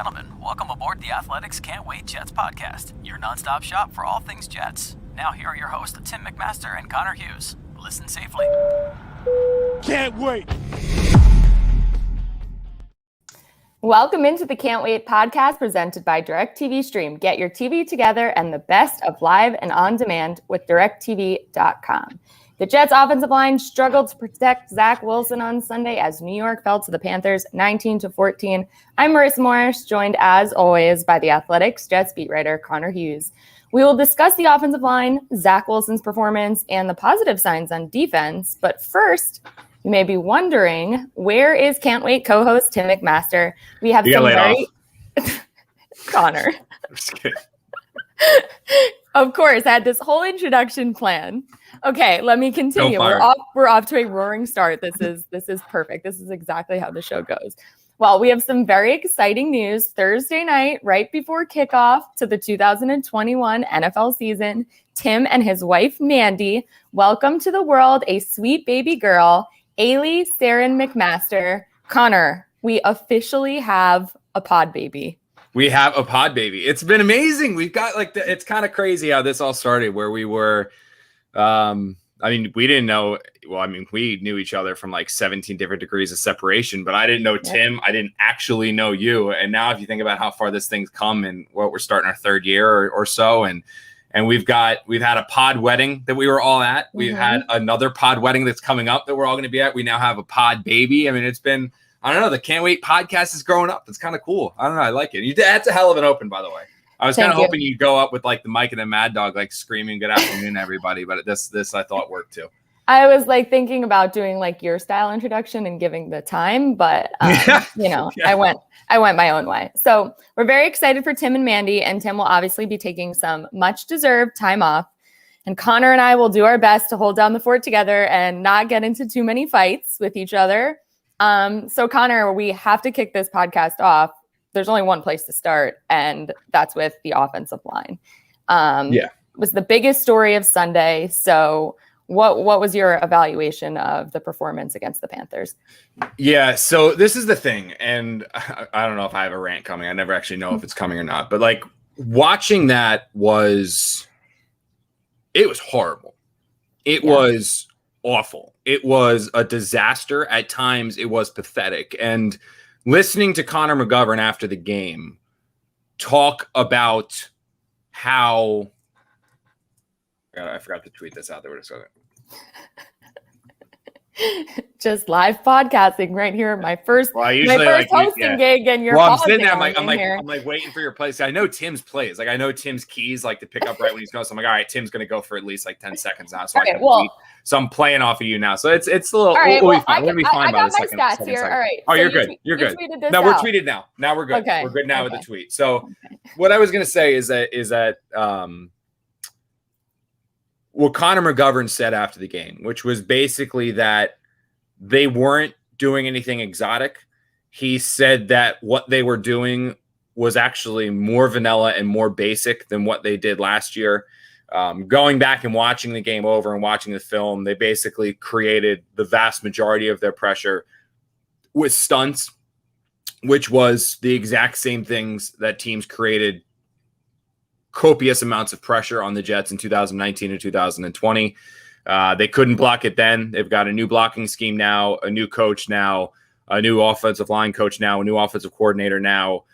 gentlemen, welcome aboard the Athletics Can't Wait Jets podcast, your nonstop shop for all things Jets. Now here are your hosts, Tim McMaster and Connor Hughes. Listen safely. Can't wait. Welcome into the Can't Wait podcast presented by Directv Stream. Get your TV together and the best of live and on demand with Directv.com. The Jets offensive line struggled to protect Zach Wilson on Sunday as New York fell to the Panthers 19-14. I'm Marissa Morris, joined as always by the Athletics Jets beat writer Connor Hughes. We will discuss the offensive line, Zach Wilson's performance, and the positive signs on defense. But first, you may be wondering, where is Can't Wait co-host Tim McMaster? We have some very Connor. I'm just kidding. Of course, I had this whole introduction plan. Okay, let me continue. We're off to a roaring start. This is perfect. This is exactly how the show goes. Well, we have some very exciting news. Thursday night, right before kickoff to the 2021 NFL season, Tim and his wife, Mandy, welcome to the world a sweet baby girl, Ailey Saren McMaster. Connor, we officially have a pod baby. We have a pod baby. It's been amazing. We've got it's kind of crazy how this all started, where we were, we didn't know. Well, we knew each other from like 17 different degrees of separation, but I didn't know Tim. I didn't actually know you. And now if you think about how far this thing's come and what we're starting our third year or so, and we've had a pod wedding that we were all at. We've had another pod wedding that's coming up that we're all going to be at. We now have a pod baby. It's been, I don't know, the Can't Wait podcast is growing up. It's kind of cool. I don't know. I like it. That's a hell of an open, by the way. I was kind of hoping you'd go up with like the Mike and the Mad Dog, like screaming "Good afternoon, everybody!" But this I thought worked too. I was like thinking about doing like your style introduction and giving the time, but I went my own way. So we're very excited for Tim and Mandy, and Tim will obviously be taking some much deserved time off. And Connor and I will do our best to hold down the fort together and not get into too many fights with each other. So Connor, we have to kick this podcast off. There's only one place to start, and that's with the offensive line. It was the biggest story of Sunday. So what was your evaluation of the performance against the Panthers? Yeah, so this is the thing, and I don't know if I have a rant coming. I never actually know if it's coming or not. But like watching that it was horrible. It was awful. It was a disaster. At times, it was pathetic. And listening to Connor McGovern after the game talk about how I forgot to tweet this out there. Just live podcasting right here. My first hosting gig, and you're I'm sitting there. I'm like waiting for your plays. I know Tim's plays. Like I know Tim's keys, like to pick up right when he's going. So I'm like, all right, Tim's going to go for at least like 10 seconds now. So I'm playing off of you now. So it's a little. All right, we'll be fine. We'll be fine I got my stats here. All right. Oh, you're good. You're good. No, we're tweeted now. Now we're good. Okay. We're good now with the tweet. So what I was going to say is that what Connor McGovern said after the game, which was basically that they weren't doing anything exotic. He said that what they were doing was actually more vanilla and more basic than what they did last year. Going back and watching the game over and watching the film, they basically created the vast majority of their pressure with stunts, which was the exact same things that teams created copious amounts of pressure on the Jets in 2019 and 2020. They couldn't block it then. They've got a new blocking scheme now, a new coach now, a new offensive line coach now, a new offensive coordinator now,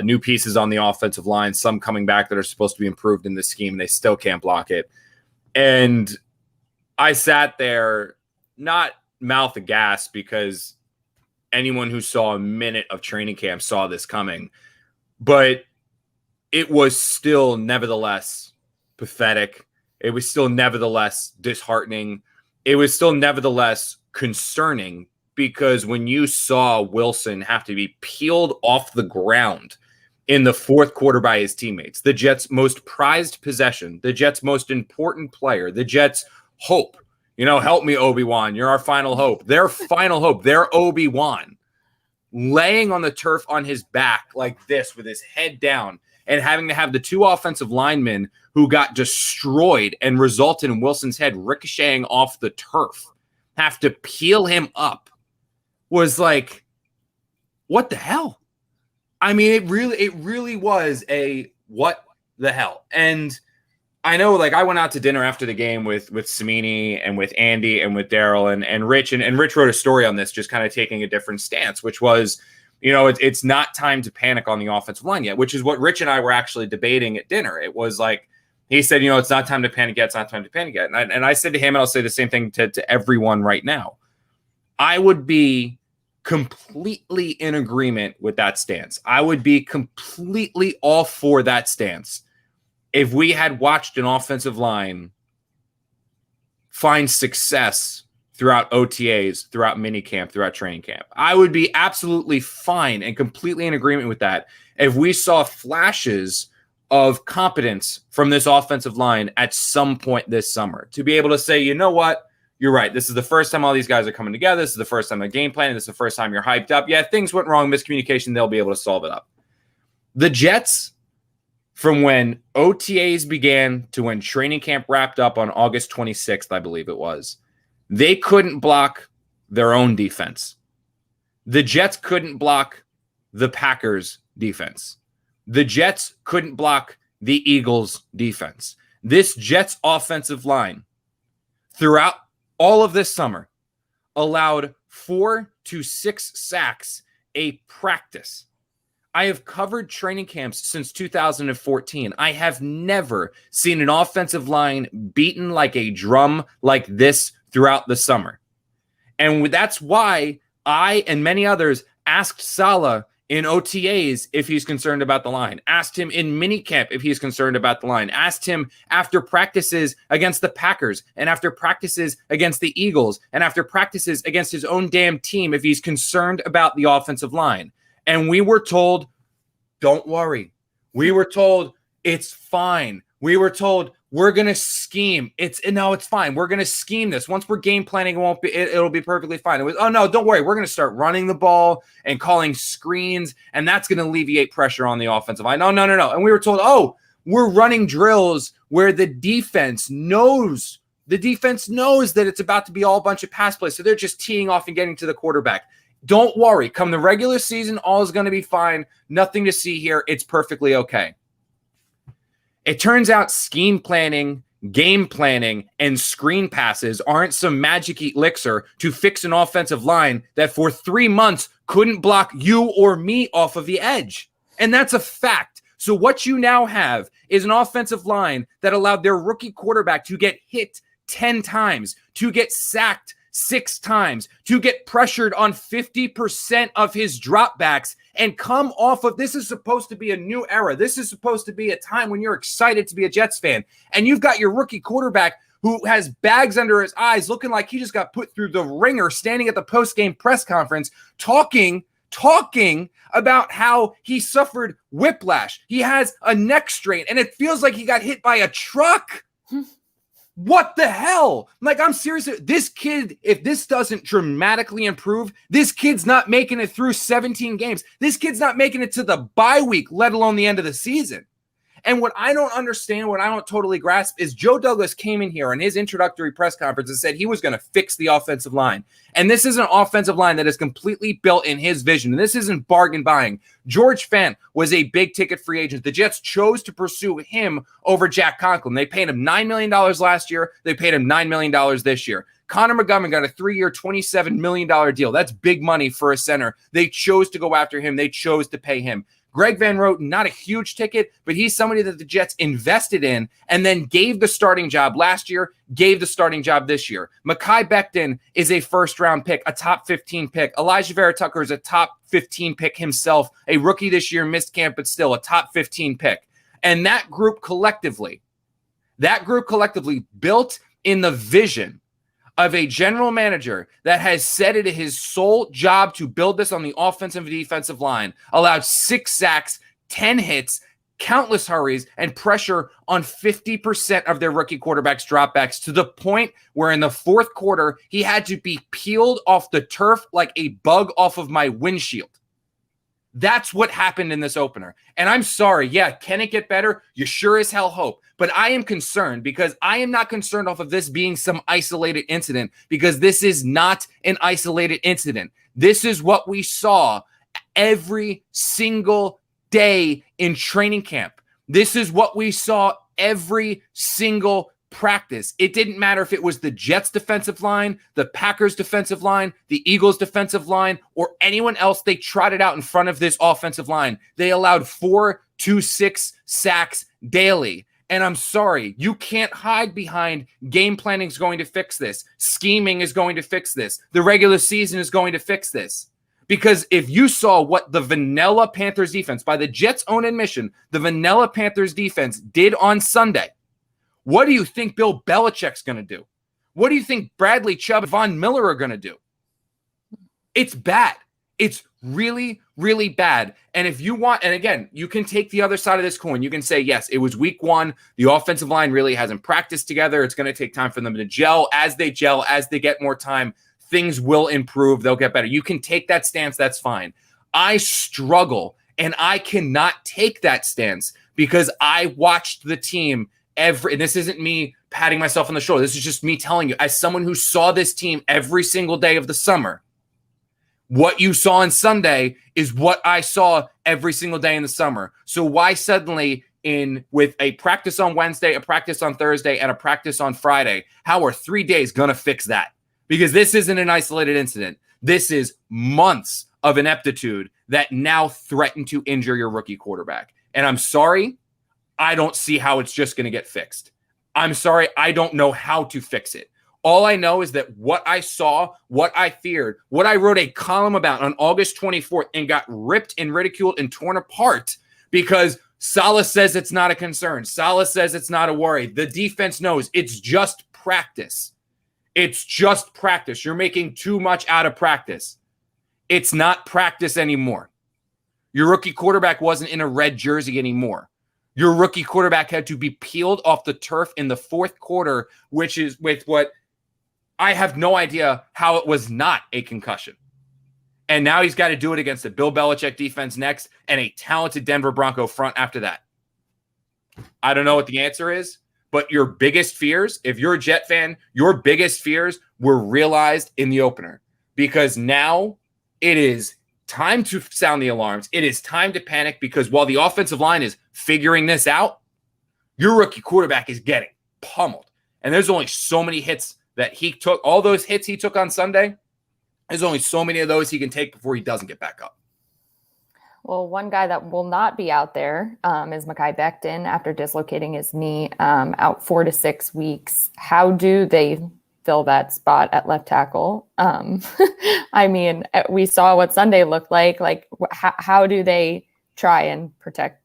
new pieces on the offensive line, some coming back that are supposed to be improved in this scheme, and they still can't block it. And I sat there, not mouth aghast, because anyone who saw a minute of training camp saw this coming. But it was still nevertheless pathetic. It was still nevertheless disheartening. It was still nevertheless concerning, because when you saw Wilson have to be peeled off the ground in the fourth quarter by his teammates, the Jets' most prized possession, the Jets' most important player, the Jets' hope, help me, Obi-Wan, you're our final hope. Their final hope, their Obi-Wan, laying on the turf on his back like this with his head down, and having to have the two offensive linemen who got destroyed and resulted in Wilson's head ricocheting off the turf have to peel him up was like, what the hell? I mean, it really was a what the hell. And I know, like, I went out to dinner after the game with Samini and with Andy and with Daryl and Rich, and Rich wrote a story on this, just kind of taking a different stance, which was, it's not time to panic on the offensive line yet, which is what Rich and I were actually debating at dinner. It was like, he said, it's not time to panic yet. It's not time to panic yet. And I said to him, and I'll say the same thing to everyone right now, I would be completely in agreement with that stance. I would be completely all for that stance if we had watched an offensive line find success throughout OTAs, throughout minicamp, throughout training camp. I would be absolutely fine and completely in agreement with that if we saw flashes of competence from this offensive line at some point this summer, to be able to say, you know what, you're right. This is the first time all these guys are coming together. This is the first time they're game planning. This is the first time you're hyped up. Yeah, things went wrong, miscommunication. They'll be able to solve it up. The Jets, from when OTAs began to when training camp wrapped up on August 26th, I believe it was, they couldn't block their own defense. The Jets couldn't block the Packers' defense. The Jets couldn't block the Eagles' defense. This Jets offensive line, throughout all of this summer, allowed 4 to 6 sacks a practice. I have covered training camps since 2014. I have never seen an offensive line beaten like a drum like this throughout the summer. And that's why I and many others asked Saleh in OTAs if he's concerned about the line, asked him in minicamp if he's concerned about the line, asked him after practices against the Packers and after practices against the Eagles and after practices against his own damn team if he's concerned about the offensive line. And we were told, don't worry. We were told, it's fine. We were told, we're going to scheme. It's fine. We're going to scheme this. Once we're game planning, it'll be perfectly fine. It was, oh no, don't worry. We're going to start running the ball and calling screens, and that's going to alleviate pressure on the offensive line. No. And we were told, oh, we're running drills where the defense knows that it's about to be all a bunch of pass plays. So they're just teeing off and getting to the quarterback. Don't worry. Come the regular season, all is going to be fine. Nothing to see here. It's perfectly okay. It turns out scheme planning, game planning, and screen passes aren't some magic elixir to fix an offensive line that for 3 months couldn't block you or me off of the edge. And that's a fact. So what you now have is an offensive line that allowed their rookie quarterback to get hit 10 times, to get sacked 6 times, to get pressured on 50% of his dropbacks, and come off of, this is supposed to be a new era. This is supposed to be a time when you're excited to be a Jets fan. And you've got your rookie quarterback who has bags under his eyes, looking like he just got put through the ringer, standing at the post-game press conference, talking about how he suffered whiplash. He has a neck strain, and it feels like he got hit by a truck. What the hell? Like, I'm serious. This kid, if this doesn't dramatically improve, this kid's not making it through 17 games. This kid's not making it to the bye week, let alone the end of the season. And what I don't understand, what I don't totally grasp is Joe Douglas came in here on his introductory press conference and said he was going to fix the offensive line. And this is an offensive line that is completely built in his vision. And this isn't bargain buying. George Fant was a big ticket free agent. The Jets chose to pursue him over Jack Conklin. They paid him $9 million last year. They paid him $9 million this year. Connor McGovern got a 3-year, $27 million deal. That's big money for a center. They chose to go after him. They chose to pay him. Greg Van Roten, not a huge ticket, but he's somebody that the Jets invested in and then gave the starting job last year, gave the starting job this year. Mekhi Becton is a first-round pick, a top 15 pick. Elijah Vera Tucker is a top 15 pick himself, a rookie this year, missed camp, but still a top 15 pick. And that group collectively built in the vision of a general manager that has said it is his sole job to build this on the offensive and defensive line, allowed 6 sacks, 10 hits, countless hurries, and pressure on 50% of their rookie quarterbacks' dropbacks, to the point where in the fourth quarter, he had to be peeled off the turf like a bug off of my windshield. That's what happened in this opener. And I'm sorry. Yeah, can it get better? You sure as hell hope. But I am concerned, because I am not concerned off of this being some isolated incident, because this is not an isolated incident. This is what we saw every single day in training camp. This is what we saw every single practice. It didn't matter if it was the Jets defensive line, the Packers defensive line, the Eagles defensive line, or anyone else they trotted out in front of this offensive line. They allowed 4 to 6 sacks daily. And I'm sorry, you can't hide behind game planning is going to fix this. Scheming is going to fix this. The regular season is going to fix this. Because if you saw what the vanilla Panthers defense, by the Jets' own admission, the vanilla Panthers defense did on Sunday, what do you think Bill Belichick's going to do? What do you think Bradley Chubb and Von Miller are going to do? It's bad. It's really, really bad. And if you want, and again, you can take the other side of this coin. You can say, yes, it was week 1. The offensive line really hasn't practiced together. It's going to take time for them to gel. As they get more time, things will improve. They'll get better. You can take that stance. That's fine. I struggle, and I cannot take that stance because I watched the team and this isn't me patting myself on the shoulder. This is just me telling you, as someone who saw this team every single day of the summer, what you saw on Sunday is what I saw every single day in the summer. So why suddenly with a practice on Wednesday, a practice on Thursday, and a practice on Friday, how are 3 days going to fix that? Because this isn't an isolated incident. This is months of ineptitude that now threaten to injure your rookie quarterback. And I'm sorry, I don't see how it's just going to get fixed. I'm sorry, I don't know how to fix it. All I know is that what I saw, what I feared, what I wrote a column about on August 24th and got ripped and ridiculed and torn apart because Saleh says it's not a concern. Saleh says it's not a worry. The defense knows it's just practice. It's just practice. You're making too much out of practice. It's not practice anymore. Your rookie quarterback wasn't in a red jersey anymore. Your rookie quarterback had to be peeled off the turf in the fourth quarter, which is with what I have no idea how it was not a concussion. And now he's got to do it against a Bill Belichick defense next and a talented Denver Bronco front after that. I don't know what the answer is, but your biggest fears, if you're a Jet fan, your biggest fears were realized in the opener because now it is time to sound the alarms. It is time to panic because while the offensive line is figuring this out, your rookie quarterback is getting pummeled. And there's only so many hits that he took. All those hits he took on Sunday, there's only so many of those he can take before he doesn't get back up. Well, one guy that will not be out there is Mekhi Becton after dislocating his knee, out 4 to 6 weeks. How do they fill that spot at left tackle? I mean, we saw what Sunday looked like. Like, how do they try and protect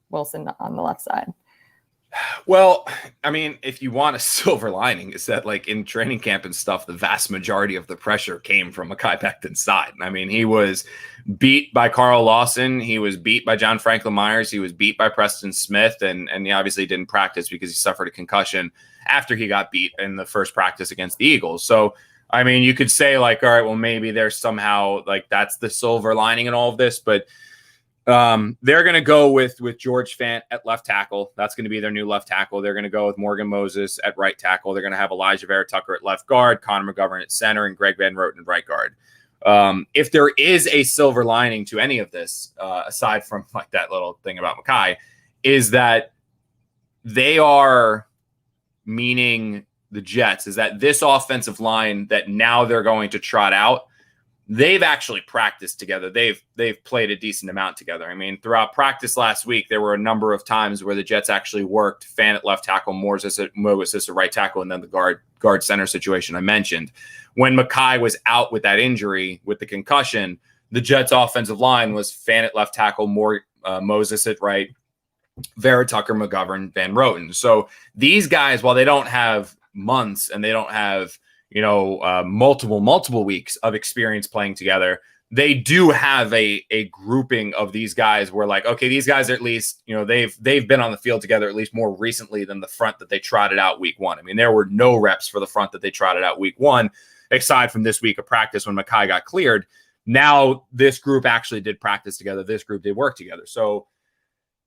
Wilson on the left side? Well, I mean, if you want a silver lining, is that like in training camp and stuff, the vast majority of the pressure came from Mekhi Becton's side. I mean, he was beat by Carl Lawson. He was beat by John Franklin Myers. He was beat by Preston Smith. And he obviously didn't practice because he suffered a concussion after he got beat in the first practice against the Eagles. So, I mean, you could say like, all right, well, maybe there's somehow like that's the silver lining in all of this, but they're going to go with George Fant at left tackle. That's going to be their new left tackle. They're going to go with Morgan Moses at right tackle. They're going to have Elijah Vera Tucker at left guard, Connor McGovern at center, and Greg Van Roten at right guard. If there is a silver lining to any of this, aside from like that little thing about Mekhi, is that they are, meaning the Jets, is that this offensive line that now they're going to trot out, they've actually practiced together. They've played a decent amount together. I mean, throughout practice last week, there were a number of times where the Jets actually worked Fant at left tackle, Moses at right tackle, and then the guard center situation I mentioned. When Mekhi was out with that injury, with the concussion, the Jets offensive line was Fant at left tackle, Moses at right, Vera Tucker, McGovern, Van Roten. So these guys, while they don't have months and they don't have multiple weeks of experience playing together, they do have a grouping of these guys where like, okay, these guys are at least, they've been on the field together at least more recently than the front that they trotted out week 1. I mean, there were no reps for the front that they trotted out week 1, aside from this week of practice when Mekhi got cleared. Now this group actually did practice together. This group did work together. So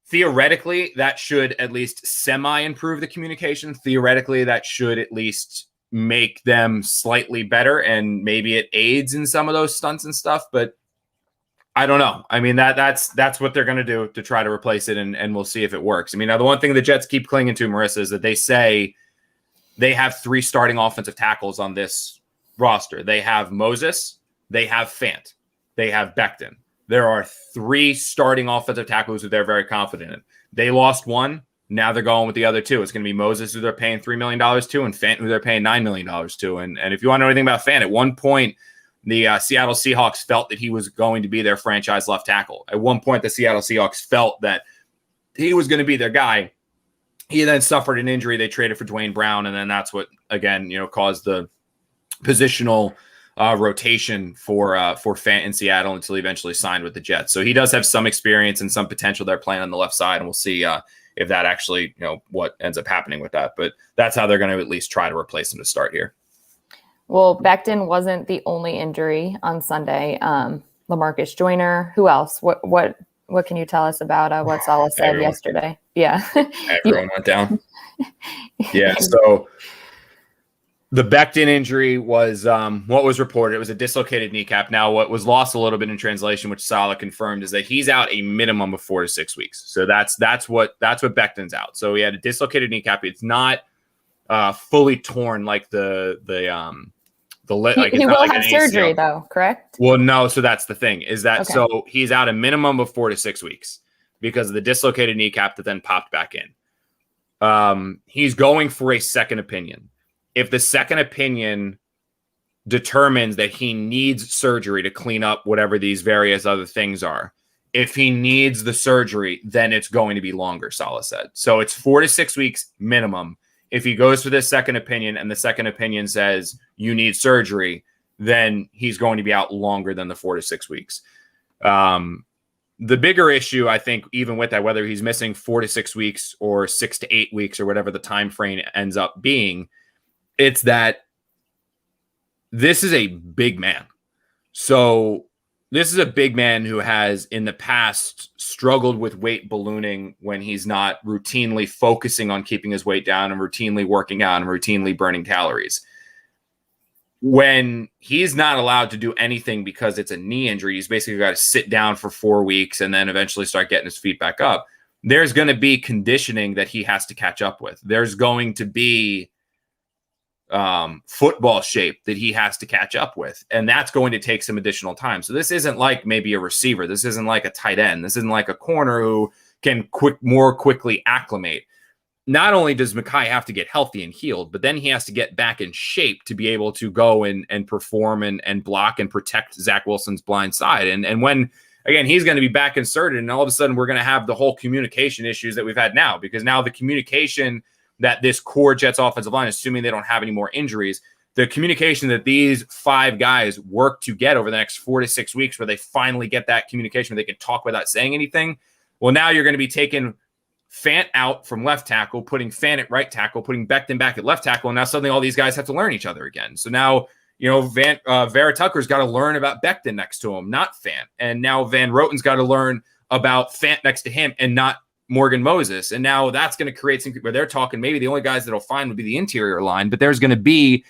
theoretically, that should at least semi-improve the communication. Theoretically, that should at least make them slightly better, and maybe it aids in some of those stunts and stuff. But I don't know. I mean, that's what they're going to do to try to replace it, and we'll see if it works. I mean, now the one thing the Jets keep clinging to, Marissa, is that they say they have 3 starting offensive tackles on this roster. They have Moses, they have Fant, they have Becton. There are 3 starting offensive tackles who they're very confident in. They lost one. Now they're going with the other 2. It's going to be Moses, who they're paying $3 million to, and Fant, who they're paying $9 million to. And if you want to know anything about Fant, at one point, the Seattle Seahawks felt that he was going to be their franchise left tackle. At one point, the Seattle Seahawks felt that he was going to be their guy. He then suffered an injury. They traded for Dwayne Brown, and then that's what, again, caused the positional rotation for Fant in Seattle until he eventually signed with the Jets. So he does have some experience and some potential there playing on the left side, and we'll see if that actually, what ends up happening with that. But that's how they're going to at least try to replace him to start here. Well, Becton wasn't the only injury on Sunday. Lamarcus Joyner. Who else? What can you tell us about what Saleh said yesterday? Yeah. Everyone went down. Yeah. So the Becton injury was what was reported. It was a dislocated kneecap. Now, what was lost a little bit in translation, which Saleh confirmed, is that he's out a minimum of 4 to 6 weeks. So that's what Becton's out. So he had a dislocated kneecap. It's not fully torn like the he will have surgery though, correct? Well, no. So that's the thing, is that So he's out a minimum of 4 to 6 weeks because of the dislocated kneecap that then popped back in. He's going for a second opinion. If the second opinion determines that he needs surgery to clean up whatever these various other things are, if he needs the surgery, then it's going to be longer, Saleh said. So it's 4 to 6 weeks minimum. If he goes for this second opinion and the second opinion says you need surgery, then he's going to be out longer than the 4 to 6 weeks. The bigger issue, I think, even with that, whether he's missing 4 to 6 weeks or 6 to 8 weeks or whatever the time frame ends up being, it's that this is a big man. So this is a big man who has in the past struggled with weight ballooning when he's not routinely focusing on keeping his weight down and routinely working out and routinely burning calories. When he's not allowed to do anything because it's a knee injury, he's basically got to sit down for 4 weeks and then eventually start getting his feet back up. There's going to be conditioning that he has to catch up with. There's going to be football shape that he has to catch up with. And that's going to take some additional time. So this isn't like maybe a receiver. This isn't like a tight end. This isn't like a corner who can more quickly acclimate. Not only does Mekhi have to get healthy and healed, but then he has to get back in shape to be able to go and perform and block and protect Zach Wilson's blind side. And when, again, he's going to be back inserted, and all of a sudden we're going to have the whole communication issues that we've had now, because now the communication that this core Jets offensive line, assuming they don't have any more injuries, the communication that these 5 guys work to get over the next 4 to 6 weeks, where they finally get that communication where they can talk without saying anything. Well, now you're going to be taking Fant out from left tackle, putting Fant at right tackle, putting Becton back at left tackle, and now suddenly all these guys have to learn each other again. So now, Vera Tucker's got to learn about Becton next to him, not Fant. And now Van Roten's got to learn about Fant next to him and not Morgan Moses. And now that's going to create some where they're talking, maybe the only guys that'll find would be the interior line, but there's going to be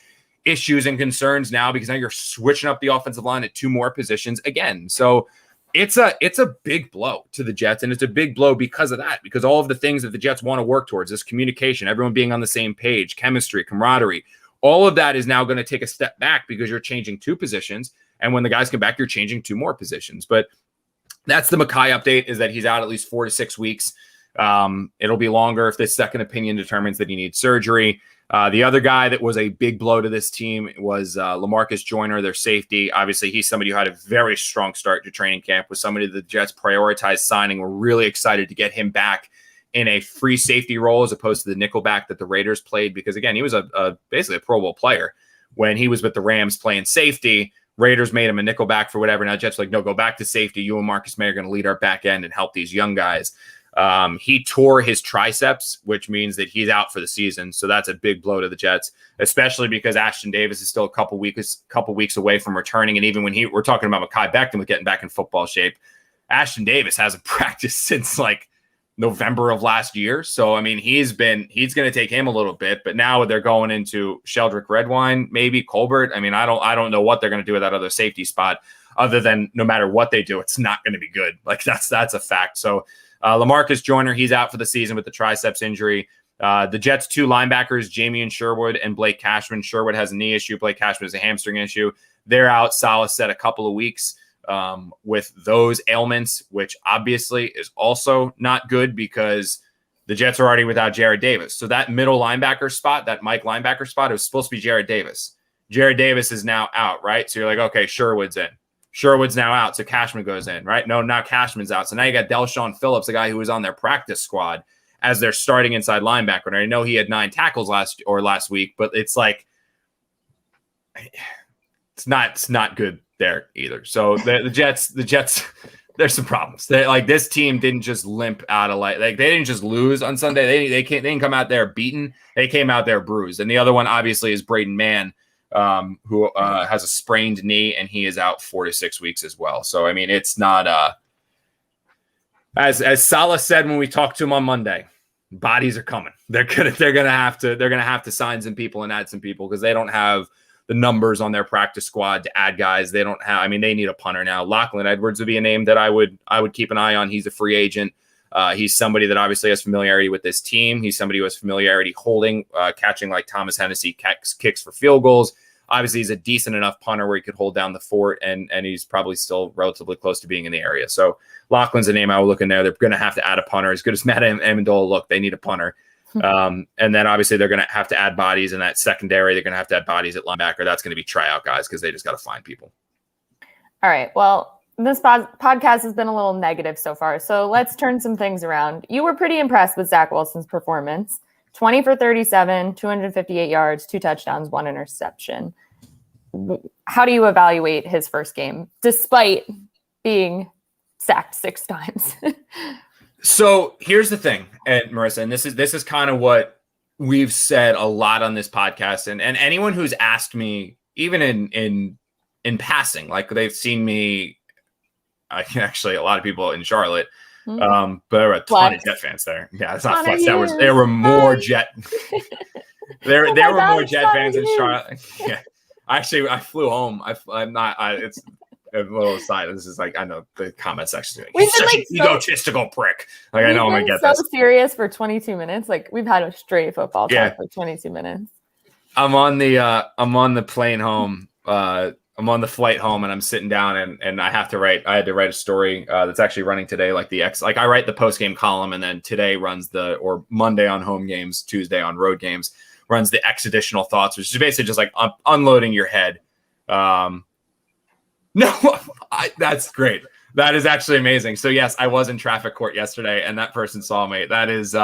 issues and concerns now because now you're switching up the offensive line at 2 more positions again. So it's a big blow to the Jets, and it's a big blow because of that, because all of the things that the Jets want to work towards, this communication, everyone being on the same page, chemistry, camaraderie, all of that is now going to take a step back because you're changing 2 positions. And when the guys come back, you're changing 2 more positions. But that's the Mekhi update, is that he's out at least 4 to 6 weeks. It'll be longer if this second opinion determines that he needs surgery. The other guy that was a big blow to this team was Lamarcus Joyner, their safety. Obviously, he's somebody who had a very strong start to training camp, was somebody that the Jets prioritized signing. We're really excited to get him back in a free safety role as opposed to the nickelback that the Raiders played, because, again, he was basically a Pro Bowl player when he was with the Rams playing safety. Raiders made him a nickelback for whatever. Now Jets are like, no, go back to safety. You and Marcus May are going to lead our back end and help these young guys. He tore his triceps, which means that he's out for the season. So that's a big blow to the Jets, especially because Ashton Davis is still a couple weeks away from returning. And even when we're talking about Mekhi Becton with getting back in football shape, Ashton Davis hasn't practiced since like November of last year. So, I mean, he's going to take him a little bit, but now they're going into Sheldrick Redwine, maybe Colbert. I mean, I don't know what they're going to do with that other safety spot other than no matter what they do, it's not going to be good. Like that's a fact. So Lamarcus Joyner, he's out for the season with the triceps injury. The Jets' 2 linebackers, Jamie Sherwood and Blake Cashman. Sherwood has a knee issue. Blake Cashman has a hamstring issue. They're out. Salah said a couple of weeks with those ailments, which obviously is also not good because the Jets are already without Jared Davis. So that middle linebacker spot, that Mike linebacker spot, it was supposed to be Jared Davis. Jared Davis is now out, right? So you're like, okay, Sherwood's in. Sherwood's now out, so Cashman goes in, right? No, now Cashman's out. So now you got Delshon Phillips, a guy who was on their practice squad, as their starting inside linebacker. And I know he had 9 tackles last week, but it's like it's not good there either. So the Jets, there's some problems. This team didn't just limp out of they didn't just lose on Sunday. They didn't come out there beaten. They came out there bruised. And the other one obviously is Braden Mann, who has a sprained knee, and he is out 4 to 6 weeks as well. So I mean, it's not as Salah said when we talked to him on Monday. Bodies are coming. They're gonna have to sign some people and add some people because they don't have the numbers on their practice squad to add guys. They don't have. I mean, they need a punter now. Lachlan Edwards would be a name that I would keep an eye on. He's a free agent. He's somebody that obviously has familiarity with this team. He's somebody who has familiarity holding, catching like Thomas Hennessy kicks for field goals. Obviously, he's a decent enough punter where he could hold down the fort, and he's probably still relatively close to being in the area. So Lachlan's a name I would look in there. They're going to have to add a punter. As good as Matt Amendola look, they need a punter. And then obviously they're going to have to add bodies in that secondary. They're going to have to add bodies at linebacker. That's going to be tryout guys because they just got to find people. All right. Well, this podcast has been a little negative so far. So let's turn some things around. You were pretty impressed with Zach Wilson's performance. 20 for 37, 258 yards, 2 touchdowns, 1 interception. How do you evaluate his first game despite being sacked 6 times? So here's the thing, and Marissa, and this is kind of what we've said a lot on this podcast, and anyone who's asked me, even in passing, like they've seen me, actually a lot of people in Charlotte, but there were a ton of Jet fans there. Yeah, it's not flex. There were more Jet. there were more Jet fans in Charlotte. Yeah. Actually, I flew home. It's a little aside. This is like, I know the comment section. He's such an egotistical prick. Like, I know I'm going to get this. So serious for 22 minutes. Like, we've had a straight football talk for 22 minutes. I'm on the plane home. I'm on the flight home, and I'm sitting down, and I had to write a story that's actually running today. I write the post game column, and then today runs or Monday on home games, Tuesday on road games, runs the X additional thoughts, which is basically just like unloading your head. That's great. That is actually amazing. So yes, I was in traffic court yesterday, and that person saw me. That is,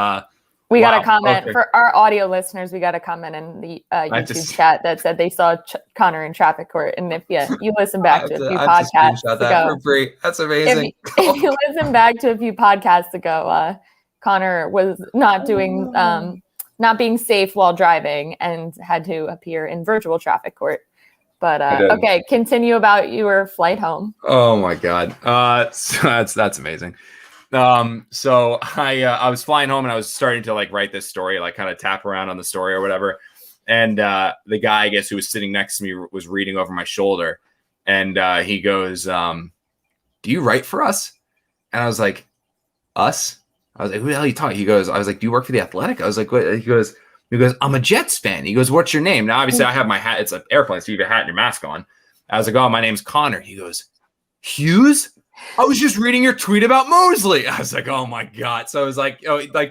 we got a comment for our audio listeners. We got a comment in the YouTube chat that said they saw Connor in traffic court. And if you listen back to a few podcasts ago, for free. That's amazing. If you listen back to a few podcasts ago, Connor was not doing, not being safe while driving and had to appear in virtual traffic court. But okay, continue about your flight home. Oh my God, so that's amazing. So I was flying home, and I was starting to write this story, kind of tap around on the story or whatever. And the guy, I guess, who was sitting next to me was reading over my shoulder, and he goes, "Do you write for us?" And I was like, "Us?" I was like, "Who the hell are you talking?" I was like, "Do you work for The Athletic?" I was like, "What?" He goes, "I'm a Jets fan." He goes, "What's your name?" Now, obviously, I have my hat. It's an airplane, so you have a hat and your mask on. I was like, "Oh, my name's Connor." He goes, "Hughes? I was just reading your tweet about Mosley." I was like, "Oh my God." So it was like,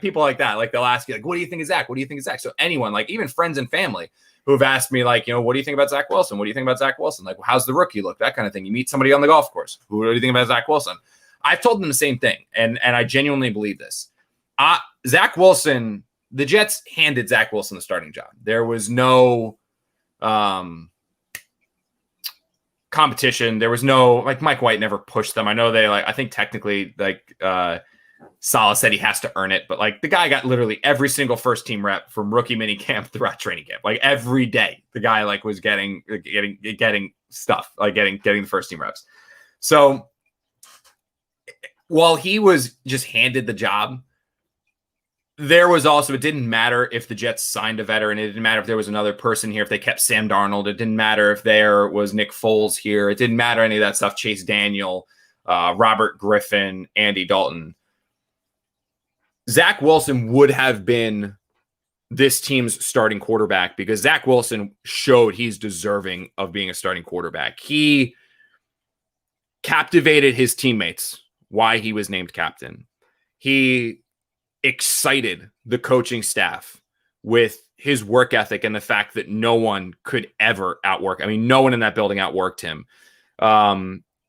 people like that, they'll ask you, "What do you think of Zach? What do you think of Zach?" So anyone, even friends and family who have asked me, "What do you think about Zach Wilson? What do you think about Zach Wilson? How's the rookie look?" That kind of thing. You meet somebody on the golf course. What do you think about Zach Wilson? I've told them the same thing. And I genuinely believe this. Zach Wilson, the Jets handed Zach Wilson the starting job. There was no competition. There was no, Mike White never pushed them. I know they I think technically Salah said he has to earn it, but the guy got literally every single first team rep from rookie mini camp throughout training camp. Every day the guy was getting stuff, getting the first team reps. So while he was just handed the job, there was also, it didn't matter if the Jets signed a veteran. It didn't matter if there was another person here, if they kept Sam Darnold. It didn't matter if there was Nick Foles here. It didn't matter any of that stuff. Chase Daniel, Robert Griffin, Andy Dalton. Zach Wilson would have been this team's starting quarterback because Zach Wilson showed he's deserving of being a starting quarterback. He captivated his teammates, why he was named captain. He excited the coaching staff with his work ethic and the fact that no one could ever outwork. I mean, no one in that building outworked him.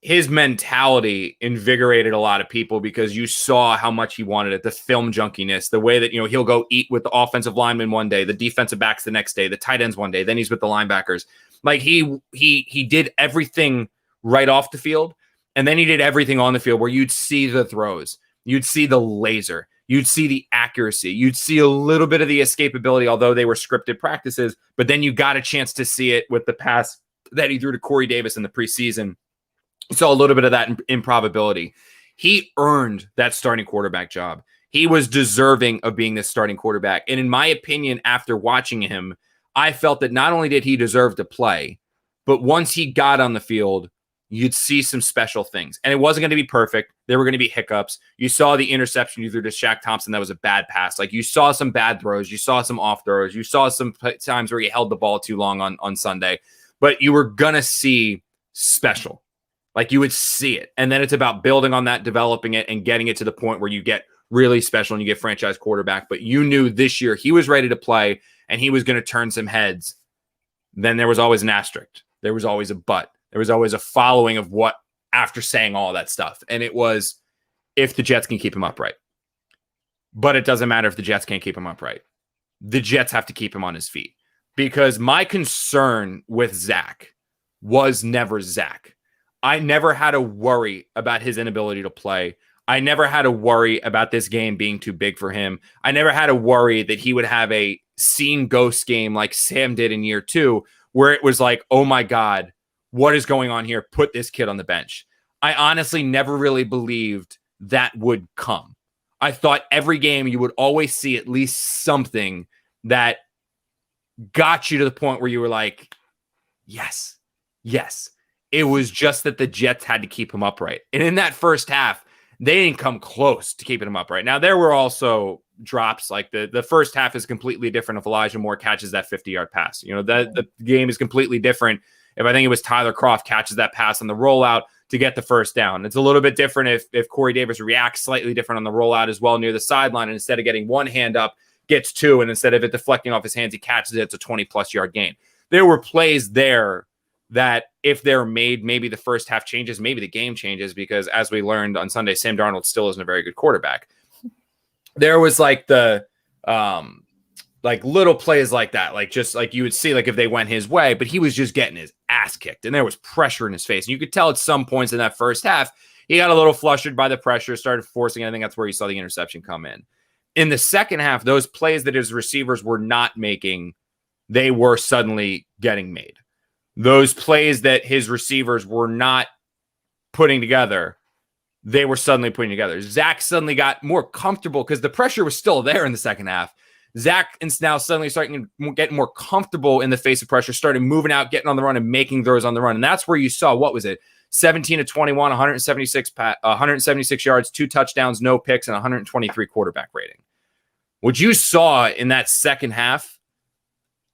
His mentality invigorated a lot of people because you saw how much he wanted it, the film junkiness, the way that, he'll go eat with the offensive linemen one day, the defensive backs the next day, the tight ends one day, then he's with the linebackers. Like he did everything right off the field, and then he did everything on the field where you'd see the throws, you'd see the laser, you'd see the accuracy, you'd see a little bit of the escapability, although they were scripted practices, but then you got a chance to see it with the pass that he threw to Corey Davis in the preseason. You saw a little bit of that improbability. He earned that starting quarterback job. He was deserving of being the starting quarterback. And in my opinion, after watching him, I felt that not only did he deserve to play, but once he got on the field, you'd see some special things. And it wasn't going to be perfect. There were going to be hiccups. You saw the interception you threw to Shaq Thompson. That was a bad pass. Like, you saw some bad throws. You saw some off throws. You saw some times where he held the ball too long on Sunday. But you were going to see special. Like, you would see it. And then it's about building on that, developing it, and getting it to the point where you get really special and you get franchise quarterback. But you knew this year he was ready to play and he was going to turn some heads. Then there was always an asterisk. There was always a but. There was always a following of what after saying all that stuff. And it was, if the Jets can keep him upright. But it doesn't matter if the Jets can't keep him upright. The Jets have to keep him on his feet. Because my concern with Zach was never Zach. I never had to worry about his inability to play. I never had to worry about this game being too big for him. I never had to worry that he would have a seen ghost game like Sam did in year 2, where it was like, oh my God, what is going on here? Put this kid on the bench. I honestly never really believed that would come. I thought every game you would always see at least something that got you to the point where you were like, yes. It was just that the Jets had to keep him upright. And in that first half, they didn't come close to keeping him upright. Now, there were also drops. Like the first half is completely different if Elijah Moore catches that 50-yard pass. The game is completely different if I think it was Tyler Kroft catches that pass on the rollout to get the first down. It's a little bit different if Corey Davis reacts slightly different on the rollout as well near the sideline, and instead of getting one hand up, gets two, and instead of it deflecting off his hands, he catches it. It's a 20-plus yard gain. There were plays there that if they're made, maybe the first half changes, maybe the game changes, because as we learned on Sunday, Sam Darnold still isn't a very good quarterback. There was like the like little plays like that, like just like you would see like if they went his way, but he was just getting his ass kicked and there was pressure in his face. And you could tell at some points in that first half, he got a little flustered by the pressure, started forcing. I think that's where you saw the interception come in. In the second half, those plays that his receivers were not making, they were suddenly getting made. Those plays that his receivers were not putting together, they were suddenly putting together. Zach suddenly got more comfortable because the pressure was still there in the second half. Zach is now suddenly starting to get more comfortable in the face of pressure, started moving out, getting on the run, and making throws on the run. And that's where you saw, what was it? 17 of 21, 176 yards, 2 touchdowns, no picks, and 123 quarterback rating. What you saw in that second half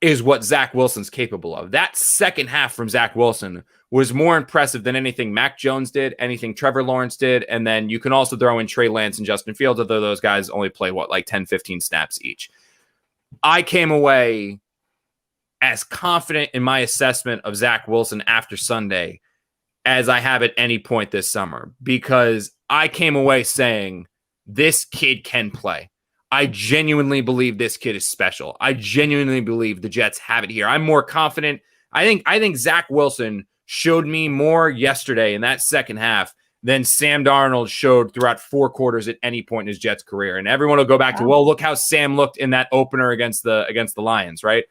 is what Zach Wilson's capable of. That second half from Zach Wilson was more impressive than anything Mac Jones did, anything Trevor Lawrence did, and then you can also throw in Trey Lance and Justin Fields, although those guys only play, like 10, 15 snaps each. I came away as confident in my assessment of Zach Wilson after Sunday as I have at any point this summer, because I came away saying, this kid can play. I genuinely believe this kid is special. I genuinely believe the Jets have it here. I'm more confident. I think Zach Wilson showed me more yesterday in that second half than Sam Darnold showed throughout 4 quarters at any point in his Jets career. And everyone will go back to, well, look how Sam looked in that opener against the Lions, right?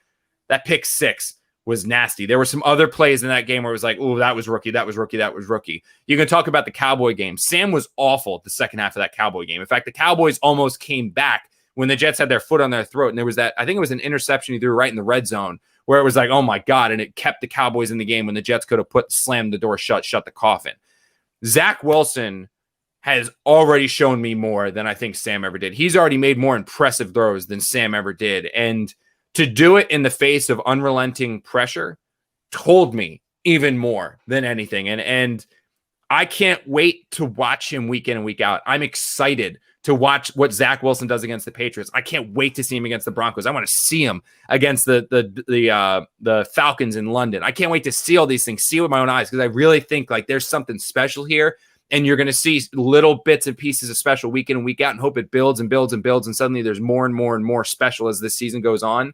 That pick 6 was nasty. There were some other plays in that game where it was like, oh, that was rookie, that was rookie, that was rookie. You can talk about the Cowboy game. Sam was awful at the second half of that Cowboy game. In fact, the Cowboys almost came back when the Jets had their foot on their throat. And there was that, I think it was an interception he threw right in the red zone where it was like, oh my God. And it kept the Cowboys in the game when the Jets could have slammed the door shut the coffin. Zach Wilson has already shown me more than I think Sam ever did. He's already made more impressive throws than Sam ever did. And to do it in the face of unrelenting pressure told me even more than anything. And I can't wait to watch him week in and week out. I'm excited to watch what Zach Wilson does against the Patriots. I can't wait to see him against the Broncos. I want to see him against the Falcons in London. I can't wait to see all these things, see with my own eyes, because I really think like there's something special here. And you're going to see little bits and pieces of special week in and week out and hope it builds and builds and builds. And suddenly there's more and more and more special as this season goes on.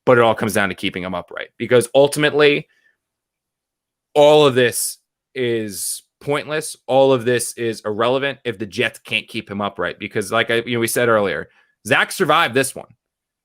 But it all comes down to keeping him upright, because ultimately all of this is pointless. All of this is irrelevant if the Jets can't keep him upright, because like we said earlier, Zach survived this one.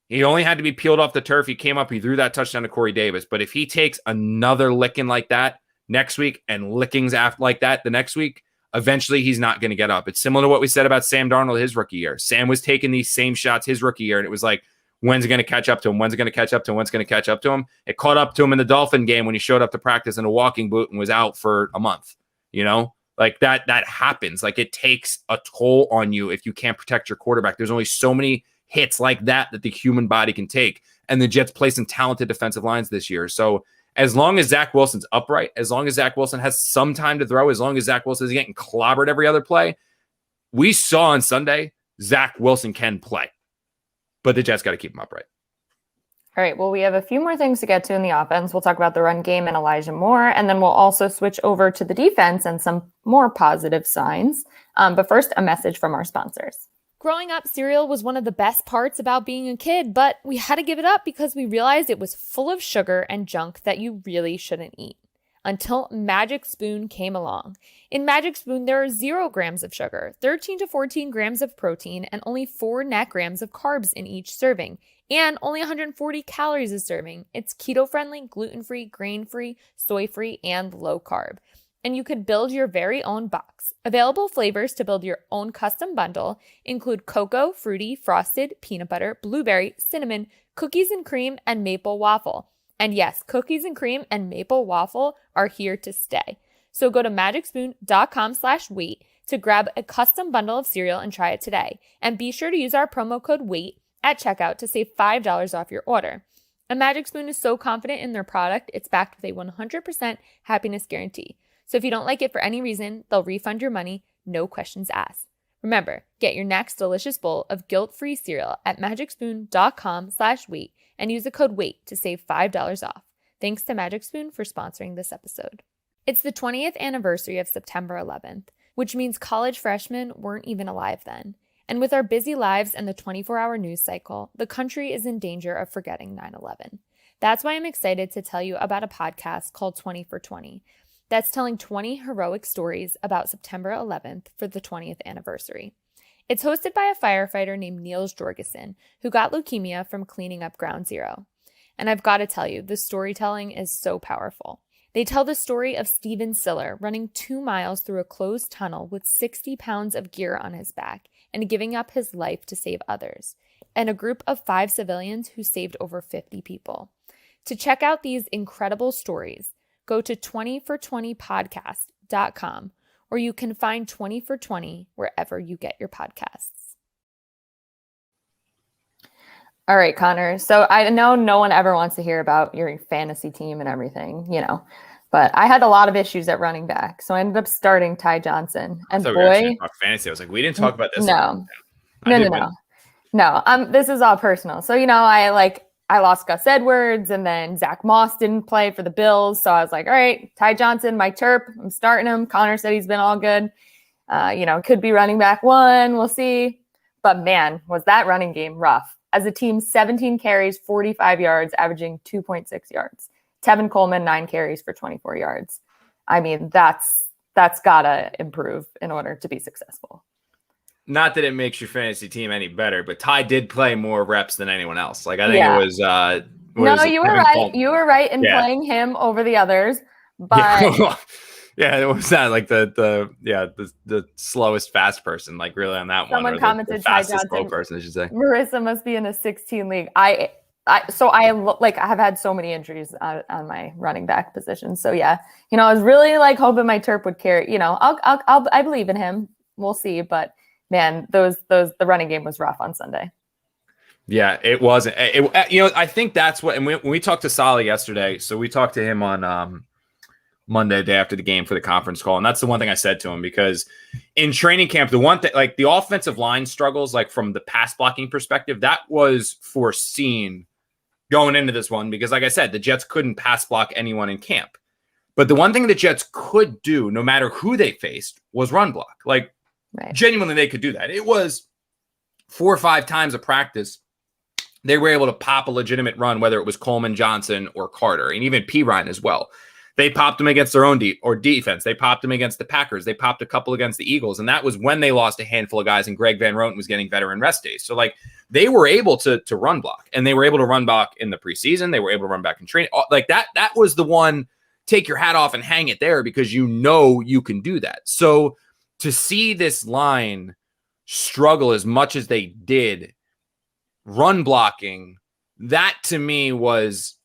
He only had to be peeled off the turf. He came up, he threw that touchdown to Corey Davis. But if he takes another licking like that next week and lickings after like that the next week, eventually he's not going to get up. It's similar to what we said about Sam Darnold his rookie year. Sam was taking these same shots his rookie year, and it was like, when's it going to catch up to him? When's it going to catch up to him? When's it going to catch up to him? It caught up to him in the Dolphin game when he showed up to practice in a walking boot and was out for a month. Like that happens. Like it takes a toll on you if you can't protect your quarterback. There's only so many hits like that the human body can take. And the Jets play some talented defensive lines this year. So as long as Zach Wilson's upright, as long as Zach Wilson has some time to throw, as long as Zach Wilson is getting clobbered every other play, we saw on Sunday, Zach Wilson can play. But the Jets got to keep him upright. All right, well, we have a few more things to get to in the offense. We'll talk about the run game and Elijah Moore, and then we'll also switch over to the defense and some more positive signs. But first, a message from our sponsors. Growing up, cereal was one of the best parts about being a kid, but we had to give it up because we realized it was full of sugar and junk that you really shouldn't eat. Until Magic Spoon came along. In Magic Spoon, there are 0 grams of sugar, 13 to 14 grams of protein, and only 4 net grams of carbs in each serving, and only 140 calories a serving. It's keto-friendly, gluten-free, grain-free, soy-free, and low-carb. And you could build your very own box. Available flavors to build your own custom bundle include cocoa, fruity, frosted, peanut butter, blueberry, cinnamon, cookies and cream, and maple waffle. And yes, cookies and cream and maple waffle are here to stay. So go to magicspoon.com/wait to grab a custom bundle of cereal and try it today. And be sure to use our promo code WAIT at checkout to save $5 off your order. And Magic Spoon is so confident in their product, it's backed with a 100% happiness guarantee. So if you don't like it for any reason, they'll refund your money, no questions asked. Remember, get your next delicious bowl of guilt-free cereal at magicspoon.com/wait and use the code WAIT to save $5 off. Thanks to Magic Spoon for sponsoring this episode. It's the 20th anniversary of September 11th, which means college freshmen weren't even alive then. And with our busy lives and the 24-hour news cycle, the country is in danger of forgetting 9/11. That's why I'm excited to tell you about a podcast called 20 for 20 that's telling 20 heroic stories about September 11th for the 20th anniversary. It's hosted by a firefighter named Niels Jorgensen, who got leukemia from cleaning up Ground Zero. And I've got to tell you, the storytelling is so powerful. They tell the story of Steven Siller running 2 miles through a closed tunnel with 60 pounds of gear on his back and giving up his life to save others, and a group of 5 civilians who saved over 50 people. To check out these incredible stories, go to 20for20podcast.com, or you can find 20 for 20 wherever you get your podcasts. All right, Connor. So I know no one ever wants to hear about your fantasy team and everything, but I had a lot of issues at running back. So I ended up starting Ty Johnson. And boy, fantasy. I was like, we didn't talk about this. No. This is all personal. So, I lost Gus Edwards, and then Zach Moss didn't play for the Bills. So I was like, all right, Ty Johnson, my chirp, I'm starting him. Connor said he's been all good. Could be running back 1. We'll see. But man, was that running game rough. As a team, 17 carries, 45 yards, averaging 2.6 yards. Tevin Coleman, 9 carries for 24 yards. I mean, that's got to improve in order to be successful. Not that it makes your fantasy team any better, but Ty did play more reps than anyone else. Like, I think it was no, you were right. You were right in playing him over the others. But Yeah, it was not like the slowest fast person, like really on that Someone one, or commented the fastest Ty slow Johnson, person, I should say. Marissa must be in a 16 league. I have had so many injuries on my running back position. So yeah, I was really like hoping my Terp would carry. I believe in him. We'll see, but man, the running game was rough on Sunday. Yeah, it wasn't. I think that's what. And when we talked to Saleh yesterday, so we talked to him on Monday, the day after the game for the conference call, and that's the one thing I said to him, because in training camp, the one thing, like the offensive line struggles, like from the pass blocking perspective, that was foreseen going into this one, because like I said, the Jets couldn't pass block anyone in camp. But the one thing the Jets could do, no matter who they faced, was run block. Like genuinely, they could do that. It was 4 or 5 times a practice they were able to pop a legitimate run, whether it was Coleman, Johnson, or Carter, and even Pirine as well. They popped them against their own defense. They popped them against the Packers. They popped a couple against the Eagles. And that was when they lost a handful of guys and Greg Van Roten was getting veteran rest days. So like they were able to run block, and they were able to run block in the preseason. They were able to run back in training. Like that was the one, take your hat off and hang it there, because you can do that. So to see this line struggle as much as they did run blocking, that to me was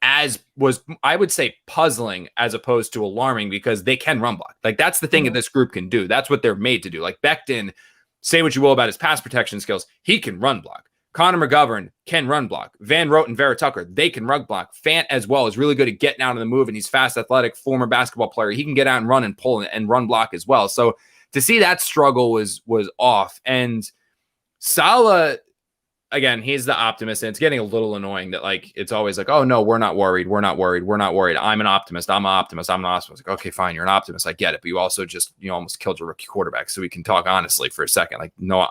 I would say puzzling as opposed to alarming, because they can run block. Like that's the thing that this group can do. That's what they're made to do. Like Becton, say what you will about his pass protection skills, he can run block. Connor McGovern can run block. Van Roten, Vera Tucker, they can run block. Fant as well is really good at getting out of the move, and he's fast, athletic, former basketball player. He can get out and run and pull and run block as well. So to see that struggle was off. And Saleh, again, he's the optimist, and it's getting a little annoying that like it's always like, oh no, we're not worried. I'm an optimist. I'm an optimist. Like, okay, fine, you're an optimist. I get it, but you also almost killed your rookie quarterback. So we can talk honestly for a second. Like, no,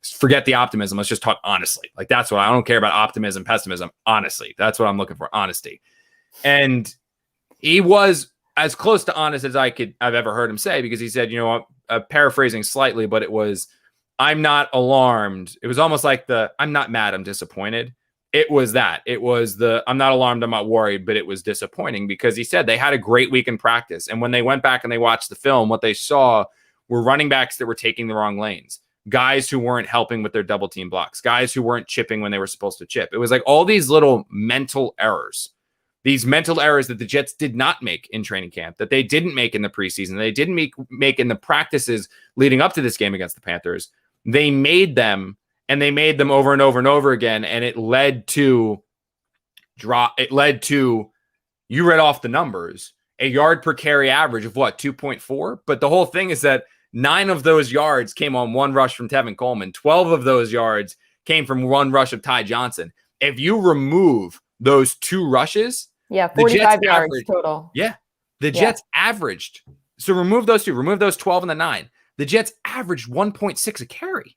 forget the optimism. Let's just talk honestly. Like that's what I don't care about, optimism, pessimism. Honestly, that's what I'm looking for. Honesty. And he was as close to honest as I've ever heard him say, because he said, paraphrasing slightly, but it was, I'm not alarmed. It was almost like I'm not mad, I'm disappointed. It was that. It was I'm not alarmed, I'm not worried, but it was disappointing, because he said they had a great week in practice. And when they went back and they watched the film, what they saw were running backs that were taking the wrong lanes, guys who weren't helping with their double team blocks, guys who weren't chipping when they were supposed to chip. It was like all these little mental errors. These mental errors that the Jets did not make in training camp, that they didn't make in the preseason, they didn't make in the practices leading up to this game against the Panthers. They made them, and they made them over and over and over again, and it led to, you read off the numbers, a yard per carry average of 2.4? But the whole thing is that 9 of those yards came on one rush from Tevin Coleman. 12 of those yards came from one rush of Ty Johnson. If you remove those 2 rushes, 45 yards total. Yeah. The Jets averaged. So remove those 2, remove those 12 and the 9. The Jets averaged 1.6 a carry.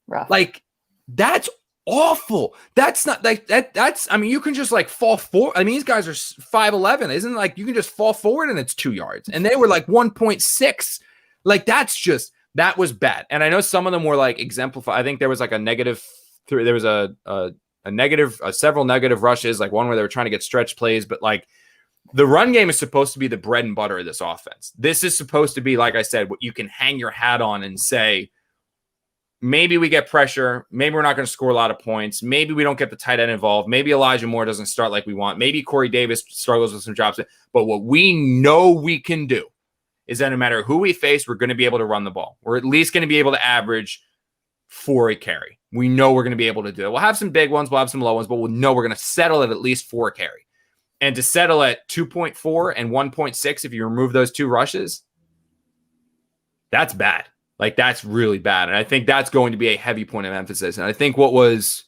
Rough. Like, that's awful. That's not like that. You can just like fall forward. These guys are 5'11". Isn't like you can just fall forward and it's 2 yards. And they were like 1.6. Like, that was bad. And I know some of them were like exemplified. I think there was like a negative 3. There was several negative rushes, like one where they were trying to get stretch plays, but like the run game is supposed to be the bread and butter of this offense. This is supposed to be, like I said, what you can hang your hat on and say, maybe we get pressure. Maybe we're not going to score a lot of points. Maybe we don't get the tight end involved. Maybe Elijah Moore doesn't start like we want. Maybe Corey Davis struggles with some drops. But what we know we can do is that no matter who we face, we're going to be able to run the ball. We're at least going to be able to average 4 a carry. We know we're going to be able to do it. We'll have some big ones. We'll have some low ones, but we'll know we're going to settle at least 4 a carry. And to settle at 2.4 and 1.6, if you remove those 2 rushes, that's bad. Like, that's really bad. And I think that's going to be a heavy point of emphasis. And I think what was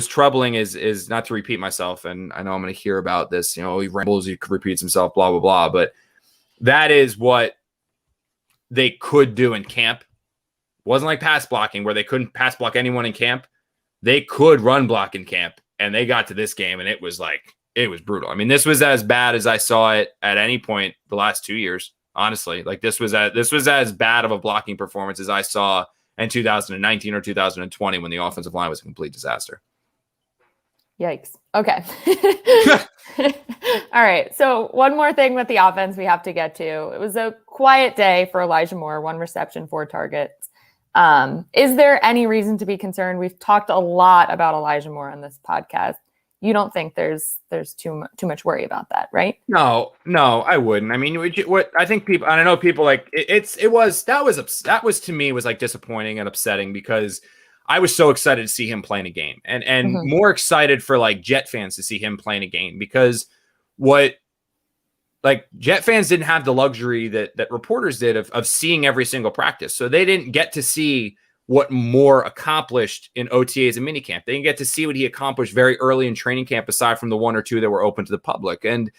troubling is not to repeat myself. And I know I'm going to hear about this, he rambles, he repeats himself, blah, blah, blah. But that is what they could do in camp. It wasn't like pass blocking where they couldn't pass block anyone in camp. They could run block in camp, and they got to this game and it was brutal. This was as bad as I saw it at any point the last 2 years. Honestly, like this was as bad of a blocking performance as I saw in 2019 or 2020 when the offensive line was a complete disaster. Yikes. Okay. All right. So one more thing with the offense we have to get to. It was a quiet day for Elijah Moore, 1 reception, 4 targets. Is there any reason to be concerned? We've talked a lot about Elijah Moore on this podcast. You don't think there's too much worry about that, right? No, I wouldn't. I mean, what I think people, and I know people like that was to me was like disappointing and upsetting because I was so excited to see him playing a game and more excited for like Jet fans to see him playing a game because Jet fans didn't have the luxury that reporters did of seeing every single practice. So they didn't get to see what Moore accomplished in OTAs and minicamp. They didn't get to see what he accomplished very early in training camp, aside from the 1 or 2 that were open to the public. And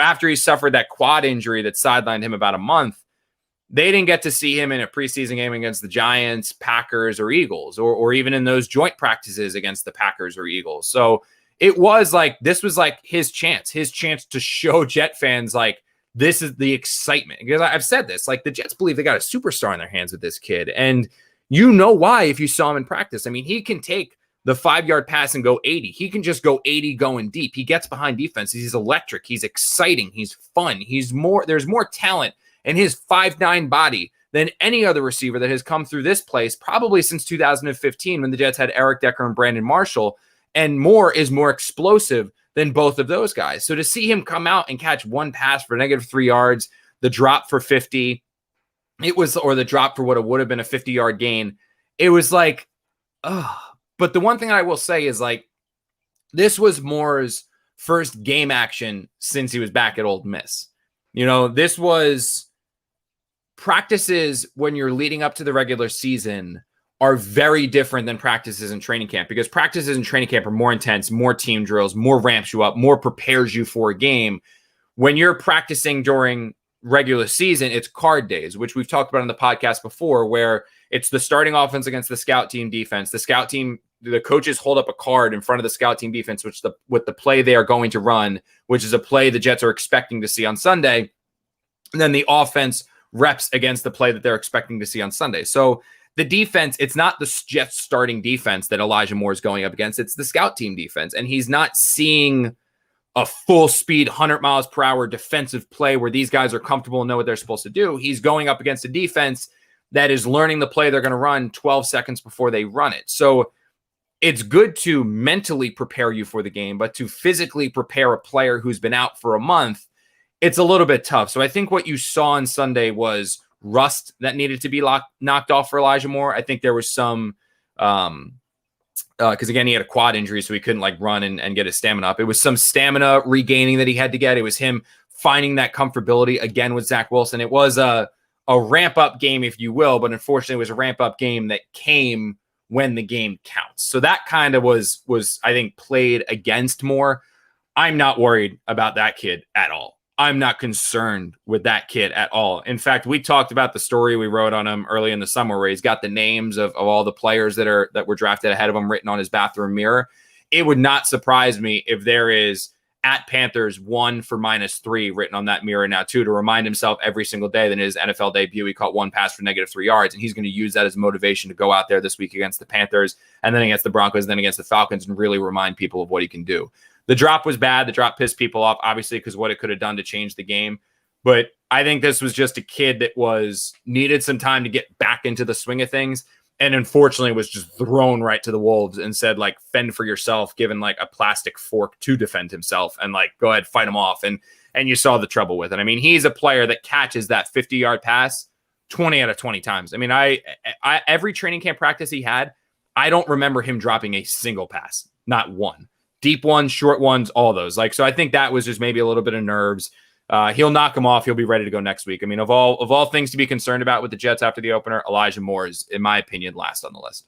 after he suffered that quad injury that sidelined him about a month, they didn't get to see him in a preseason game against the Giants, Packers, or Eagles, or even in those joint practices against the Packers or Eagles. So it was like, this was like his chance to show Jet fans, like, this is the excitement. Because I've said this, like, the Jets believe they got a superstar in their hands with this kid. And you know why if you saw him in practice. I mean, he can take the 5-yard pass and go 80. He can just go 80 going deep. He gets behind defense. He's electric. He's exciting. He's fun. There's more talent in his 5'9" body than any other receiver that has come through this place, probably since 2015 when the Jets had Eric Decker and Brandon Marshall. And Moore is more explosive than both of those guys. So to see him come out and catch 1 pass for -3 yards, the drop for 50, or the drop for what it would have been a 50-yard gain, it was like, oh. But the one thing I will say is, like, this was Moore's first game action since he was back at Ole Miss. You know, this was practices when you're leading up to the regular season are very different than practices in training camp, because practices in training camp are more intense, more team drills, more ramps you up, more prepares you for a game. When you're practicing during regular season, it's card days, which we've talked about on the podcast before, where it's the starting offense against the scout team defense. The scout team, the coaches hold up a card in front of the scout team defense, with the play they are going to run, which is a play the Jets are expecting to see on Sunday. And then the offense reps against the play that they're expecting to see on Sunday. So the defense, it's not the Jets starting defense that Elijah Moore is going up against. It's the scout team defense. And he's not seeing a full speed, 100 miles per hour defensive play where these guys are comfortable and know what they're supposed to do. He's going up against a defense that is learning the play they're going to run 12 seconds before they run it. So it's good to mentally prepare you for the game, but to physically prepare a player who's been out for a month, it's a little bit tough. So I think what you saw on Sunday was rust that needed to be knocked off for Elijah Moore. I think there was some, because again, he had a quad injury, so he couldn't like run and get his stamina up. It was some stamina regaining that he had to get. It was him finding that comfortability again with Zach Wilson. It was a ramp up game, if you will, but unfortunately it was a ramp up game that came when the game counts. So that kind of was I think played against Moore. I'm not worried about that kid at all. I'm not concerned with that kid at all. In fact, we talked about the story we wrote on him early in the summer where he's got the names of all the players that were drafted ahead of him written on his bathroom mirror. It would not surprise me if there is at Panthers 1 for -3 written on that mirror now too, to remind himself every single day that in his NFL debut, he caught 1 pass for -3 yards. And he's going to use that as motivation to go out there this week against the Panthers and then against the Broncos, and then against the Falcons, and really remind people of what he can do. The drop was bad. The drop pissed people off, obviously, because what it could have done to change the game. But I think this was just a kid that needed some time to get back into the swing of things. And unfortunately was just thrown right to the wolves and said, like, fend for yourself, given like a plastic fork to defend himself, and like, go ahead, fight him off. And you saw the trouble with it. I mean, he's a player that catches that 50-yard pass 20 out of 20 times. I mean, I every training camp practice he had, I don't remember him dropping a single pass, not one. Deep ones, short ones, all those. Like, so I think that was just maybe a little bit of nerves. He'll knock him off. He'll be ready to go next week. I mean, of all things to be concerned about with the Jets after the opener, Elijah Moore is, in my opinion, last on the list.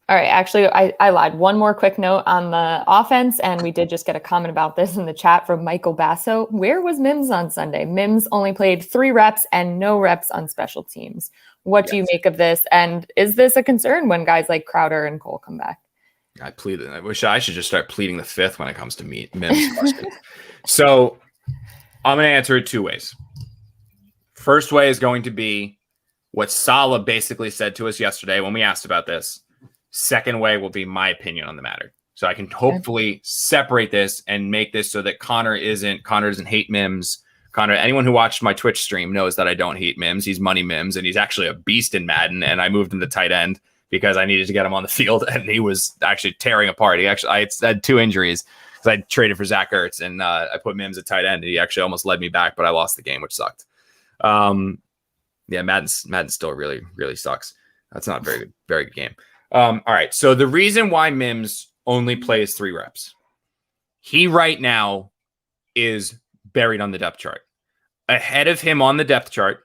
All right. Actually, I lied. One more quick note on the offense, and we did just get a comment about this in the chat from Michael Basso. Where was Mims on Sunday? Mims only played 3 reps and no reps on special teams. What do you make of this? And is this a concern when guys like Crowder and Cole come back? I wish I should just start pleading the fifth when it comes to Mims question. So I'm going to answer it 2 ways. First way is going to be what Saleh basically said to us yesterday when we asked about this. Second way will be my opinion on the matter. So I can hopefully separate this and make this so that Connor doesn't hate Mims. Connor, anyone who watched my Twitch stream knows that I don't hate Mims. He's money Mims, and he's actually a beast in Madden. And I moved him to tight end because I needed to get him on the field, and he was actually tearing apart. I had 2 injuries because I traded for Zach Ertz, and I put Mims at tight end. And he actually almost led me back, but I lost the game, which sucked. Madden still really, really sucks. That's not a very good game. All right. So the reason why Mims only plays 3 reps, he right now is buried on the depth chart. Ahead of him on the depth chart,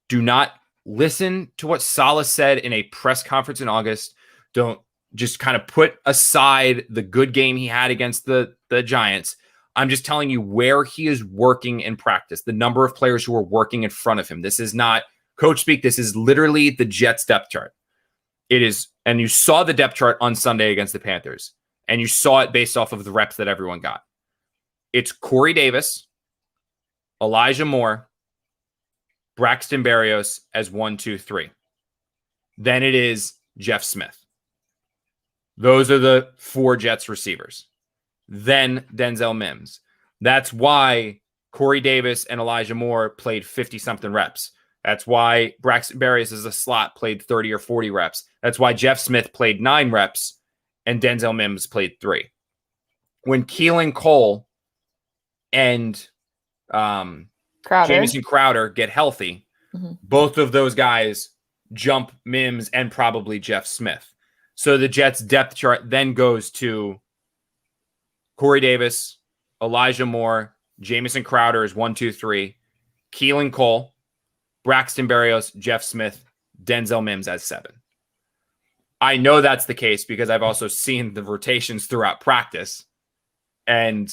do not listen to what Saleh said in a press conference in August. Don't just kind of put aside the good game he had against the Giants. I'm just telling you where he is working in practice, the number of players who are working in front of him. This is not coach speak. This is literally the Jets depth chart. It is, and you saw the depth chart on Sunday against the Panthers, and you saw it based off of the reps that everyone got. It's Corey Davis, Elijah Moore, Braxton Berrios as 1, 2, 3. Then it is Jeff Smith. Those are the 4 Jets receivers. Then Denzel Mims. That's why Corey Davis and Elijah Moore played 50-something reps. That's why Braxton Berrios as a slot played 30 or 40 reps. That's why Jeff Smith played 9 reps and Denzel Mims played 3. When Keelan Cole and Jamison Crowder get healthy, both of those guys jump Mims and probably Jeff Smith. So the Jets depth chart then goes to Corey Davis, Elijah Moore, Jamison Crowder is 1, 2, 3, Keelan Cole, Braxton Berrios, Jeff Smith, Denzel Mims as 7. I know that's the case because I've also seen the rotations throughout practice, and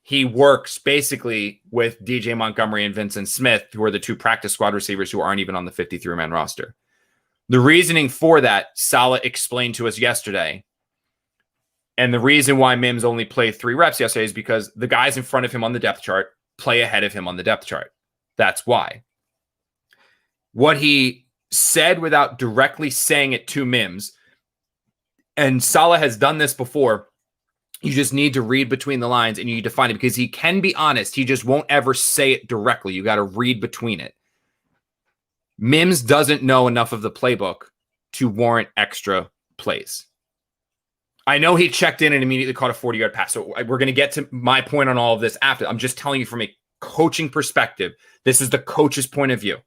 he works basically with DJ Montgomery and Vincent Smith, who are the 2 practice squad receivers who aren't even on the 53-man roster. The reasoning for that, Saleh explained to us yesterday. And the reason why Mims only played 3 reps yesterday is because the guys in front of him on the depth chart play ahead of him on the depth chart. That's why. What he said without directly saying it to Mims, and Saleh has done this before, you just need to read between the lines and you need to find it because he can be honest. He just won't ever say it directly. You got to read between it. Mims doesn't know enough of the playbook to warrant extra plays. I know he checked in and immediately caught a 40-yard pass. So we're going to get to my point on all of this after. I'm just telling you from a coaching perspective, this is the coach's point of view.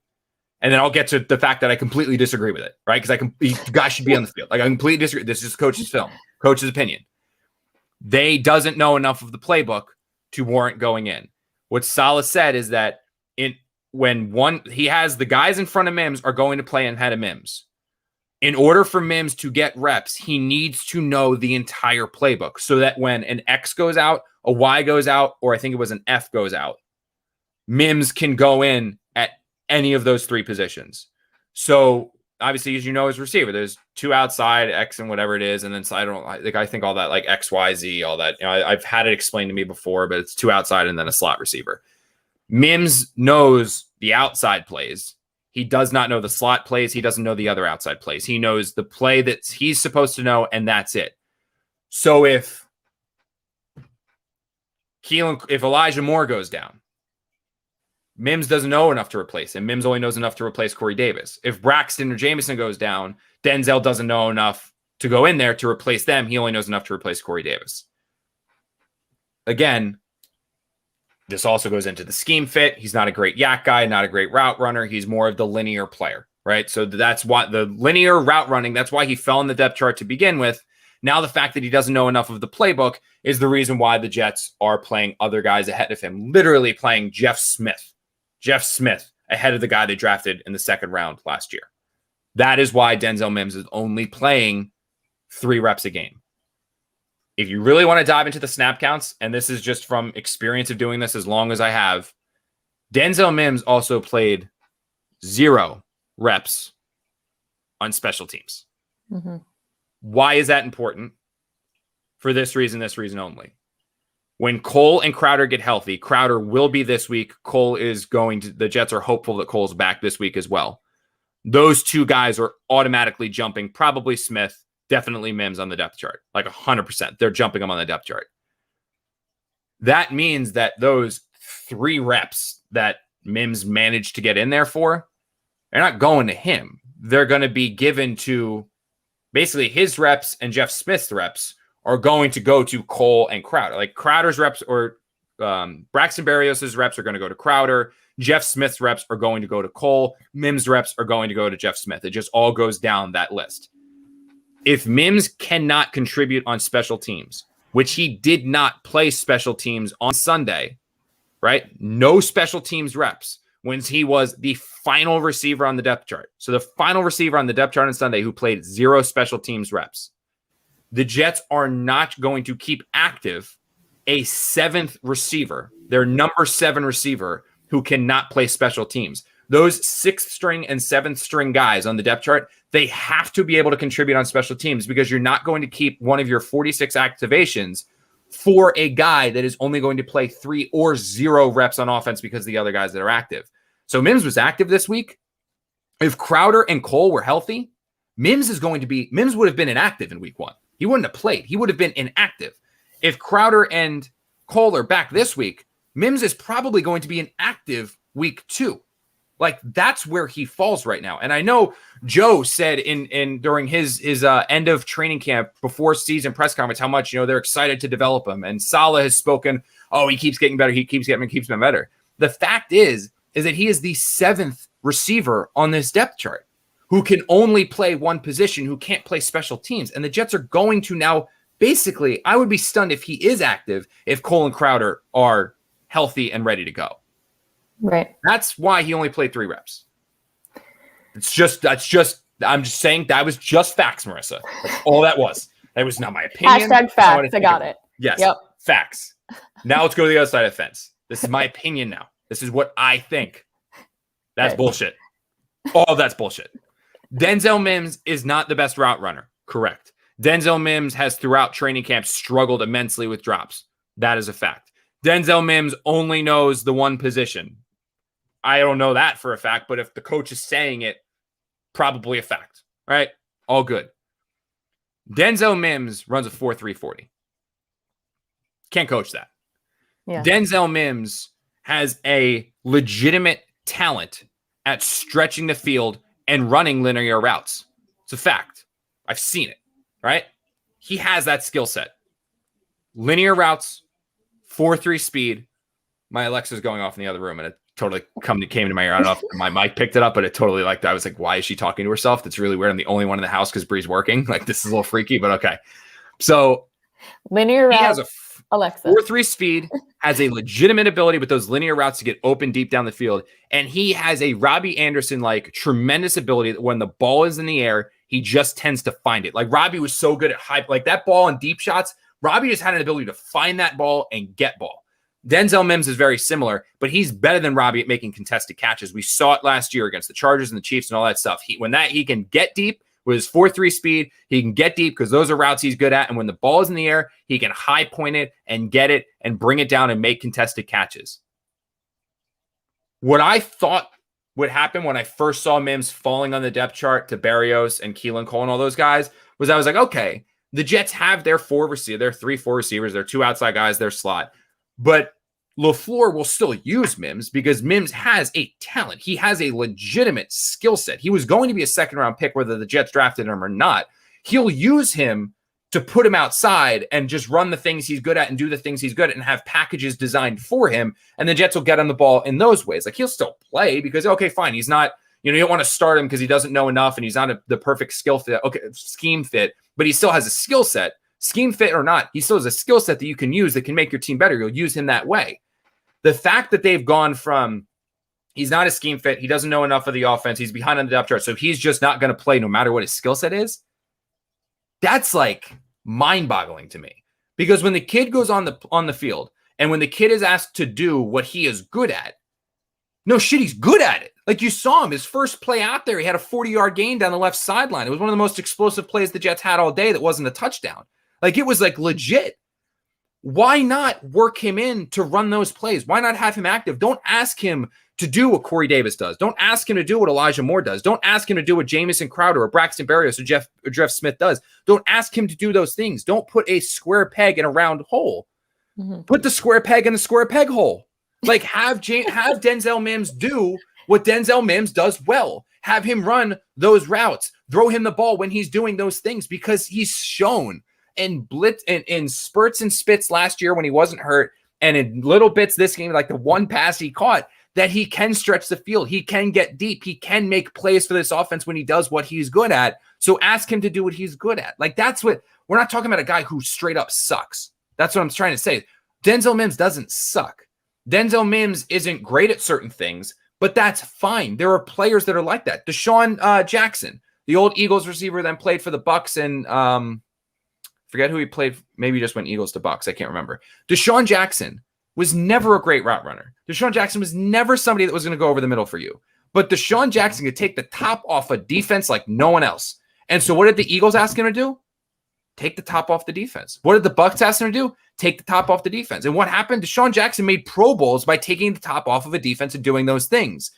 And then I'll get to the fact that I completely disagree with it, right? Because the guy should be on the field. Like I completely disagree. This is coach's film, coach's opinion. They doesn't know enough of the playbook to warrant going in. What Saleh said is that he has the guys in front of Mims are going to play ahead of Mims. In order for Mims to get reps, he needs to know the entire playbook so that when an X goes out, a Y goes out, or I think it was an F goes out, Mims can go in at any of those 3 positions. So obviously, as you know, as receiver, there's 2 outside, X and whatever it is, and then so I think all that like X, Y, Z, all that. I've had it explained to me before, but it's 2 outside and then a slot receiver. Mims knows the outside plays. He does not know the slot plays. He doesn't know the other outside plays. He knows the play that he's supposed to know, and that's it. So if Elijah Moore goes down, Mims doesn't know enough to replace him. Mims only knows enough to replace Corey Davis. If Braxton or Jamison goes down, Denzel doesn't know enough to go in there to replace them. He only knows enough to replace Corey Davis. Again, this also goes into the scheme fit. He's not a great yak guy, not a great route runner. He's more of the linear player, right? So that's why the linear route running, that's why he fell in the depth chart to begin with. Now the fact that he doesn't know enough of the playbook is the reason why the Jets are playing other guys ahead of him, literally playing Jeff Smith ahead of the guy they drafted in the 2nd round last year. That is why Denzel Mims is only playing 3 reps a game. If you really want to dive into the snap counts, and this is just from experience of doing this as long as I have, Denzel Mims also played 0 reps on special teams. Mm-hmm. Why is that important? For this reason only. When Cole and Crowder get healthy, Crowder will be this week. Cole is the Jets are hopeful that Cole's back this week as well. Those 2 guys are automatically jumping probably Smith, definitely Mims on the depth chart. Like 100%. They're jumping him on the depth chart. That means that those 3 reps that Mims managed to get in there for, they're not going to him. They're going to be given to basically his reps, and Jeff Smith's reps are going to go to Cole and Crowder. Like Crowder's reps or Braxton Berrios' reps are going to go to Crowder. Jeff Smith's reps are going to go to Cole. Mims' reps are going to go to Jeff Smith. It just all goes down that list. If Mims cannot contribute on special teams, which he did not play special teams on Sunday, right? No special teams reps when he was the final receiver on the depth chart. So the final receiver on the depth chart on Sunday who played 0 special teams reps. The Jets are not going to keep active a 7th receiver, their number 7 receiver, who cannot play special teams. Those 6th string and 7th string guys on the depth chart, they have to be able to contribute on special teams, because you're not going to keep one of your 46 activations for a guy that is only going to play 3 or 0 reps on offense because of the other guys that are active. So Mims was active this week. If Crowder and Cole were healthy, Mims would have been inactive in week 1. He wouldn't have played. He would have been inactive. If Crowder and Cole are back this week, Mims is probably going to be inactive week 2. Like, that's where he falls right now. And I know Joe said during his end of training camp before season press conference how much, they're excited to develop him. And Saleh has spoken, he keeps getting better. He keeps getting better. The fact is that he is the 7th receiver on this depth chart who can only play one position, who can't play special teams. And the Jets are going to now, basically, I would be stunned if he is active if Cole and Crowder are healthy and ready to go. Right. That's why he only played 3 reps. I'm just saying that was just facts, Marissa. That's all that was. That was not my opinion. # facts. I got it. Yes. Yep. Facts. Now let's go to the other side of the fence. This is my opinion now. This is what I think. That's bullshit. All that's bullshit. Denzel Mims is not the best route runner. Correct. Denzel Mims has throughout training camp struggled immensely with drops. That is a fact. Denzel Mims only knows the one position. I don't know that for a fact, but if the coach is saying it, probably a fact, right? All good. Denzel Mims runs a 4.3 40. Can't coach that. Yeah. Denzel Mims has a legitimate talent at stretching the field and running linear routes. It's a fact. I've seen it, right? He has that skill set. Linear routes, 4.3 speed. My Alexa's going off in the other room, and it totally came to my ear. I don't know if my mic picked it up, but it totally I was like, why is she talking to herself? That's really weird. I'm the only one in the house because Bree's working. Like, this is a little freaky, but okay. So linear routes, he has a Alexa 4.3 speed, has a legitimate ability with those linear routes to get open deep down the field. And he has a Robbie Anderson tremendous ability that when the ball is in the air, he just tends to find it. Like, Robbie was so good at like that ball and deep shots. Robbie just had an ability to find that ball and get ball. Denzel Mims is very similar, but he's better than Robbie at making contested catches. We saw it last year against the Chargers and the Chiefs and all that stuff. He can get deep with his 4.3 speed. He can get deep because those are routes he's good at. And when the ball is in the air, he can high point it and get it and bring it down and make contested catches. What I thought would happen when I first saw Mims falling on the depth chart to Berrios and Keelan Cole and all those guys was I was like, okay, the Jets have their 4 receivers, their 2 outside guys, their slot. But LaFleur will still use Mims because Mims has a talent. He has a legitimate skill set. He was going to be a 2nd-round pick, whether the Jets drafted him or not. He'll use him to put him outside and just run the things he's good at and do the things he's good at and have packages designed for him. And the Jets will get on the ball in those ways. Like, he'll still play because, okay, fine. He's not, you don't want to start him because he doesn't know enough and he's not the perfect scheme fit, but he still has a skill set. Scheme fit or not, he still has a skill set that you can use that can make your team better. You'll use him that way. The fact that they've gone from he's not a scheme fit, he doesn't know enough of the offense, he's behind on the depth chart, so he's just not going to play no matter what his skill set is, that's mind-boggling to me. Because when the kid goes on the field and when the kid is asked to do what he is good at, no shit, he's good at it. Like, you saw him, his first play out there, he had a 40-yard gain down the left sideline. It was one of the most explosive plays the Jets had all day that wasn't a touchdown. Like, it was legit. Why not work him in to run those plays? Why not have him active? Don't ask him to do what Corey Davis does. Don't ask him to do what Elijah Moore does. Don't ask him to do what Jamison Crowder or Braxton Berrios or Jeff Smith does. Don't ask him to do those things. Don't put a square peg in a round hole. Put the square peg in the square peg hole. Like have Denzel Mims do what Denzel Mims does well. Have him run those routes. Throw him the ball when he's doing those things, because he's shown in spurts and spits last year when he wasn't hurt, and in little bits this game, like the one pass he caught, that he can stretch the field. He can get deep. He can make plays for this offense when he does what he's good at. So ask him to do what he's good at. Like that's what we're not talking about, a guy who straight up sucks. That's what I'm trying to say. Denzel Mims doesn't suck. Denzel Mims isn't great at certain things, but that's fine. There are players that are like that. Deshaun Jackson, the old Eagles receiver, then played for the Bucks, and forget who he played. Maybe just went Eagles to Bucks. I can't remember. Deshaun Jackson was never a great route runner. Deshaun Jackson was never somebody that was going to go over the middle for you. But Deshaun Jackson could take the top off a defense like no one else. And so what did the Eagles ask him to do? Take the top off the defense. What did the Bucks ask him to do? Take the top off the defense. And what happened? Deshaun Jackson made Pro Bowls by taking the top off of a defense and doing those things.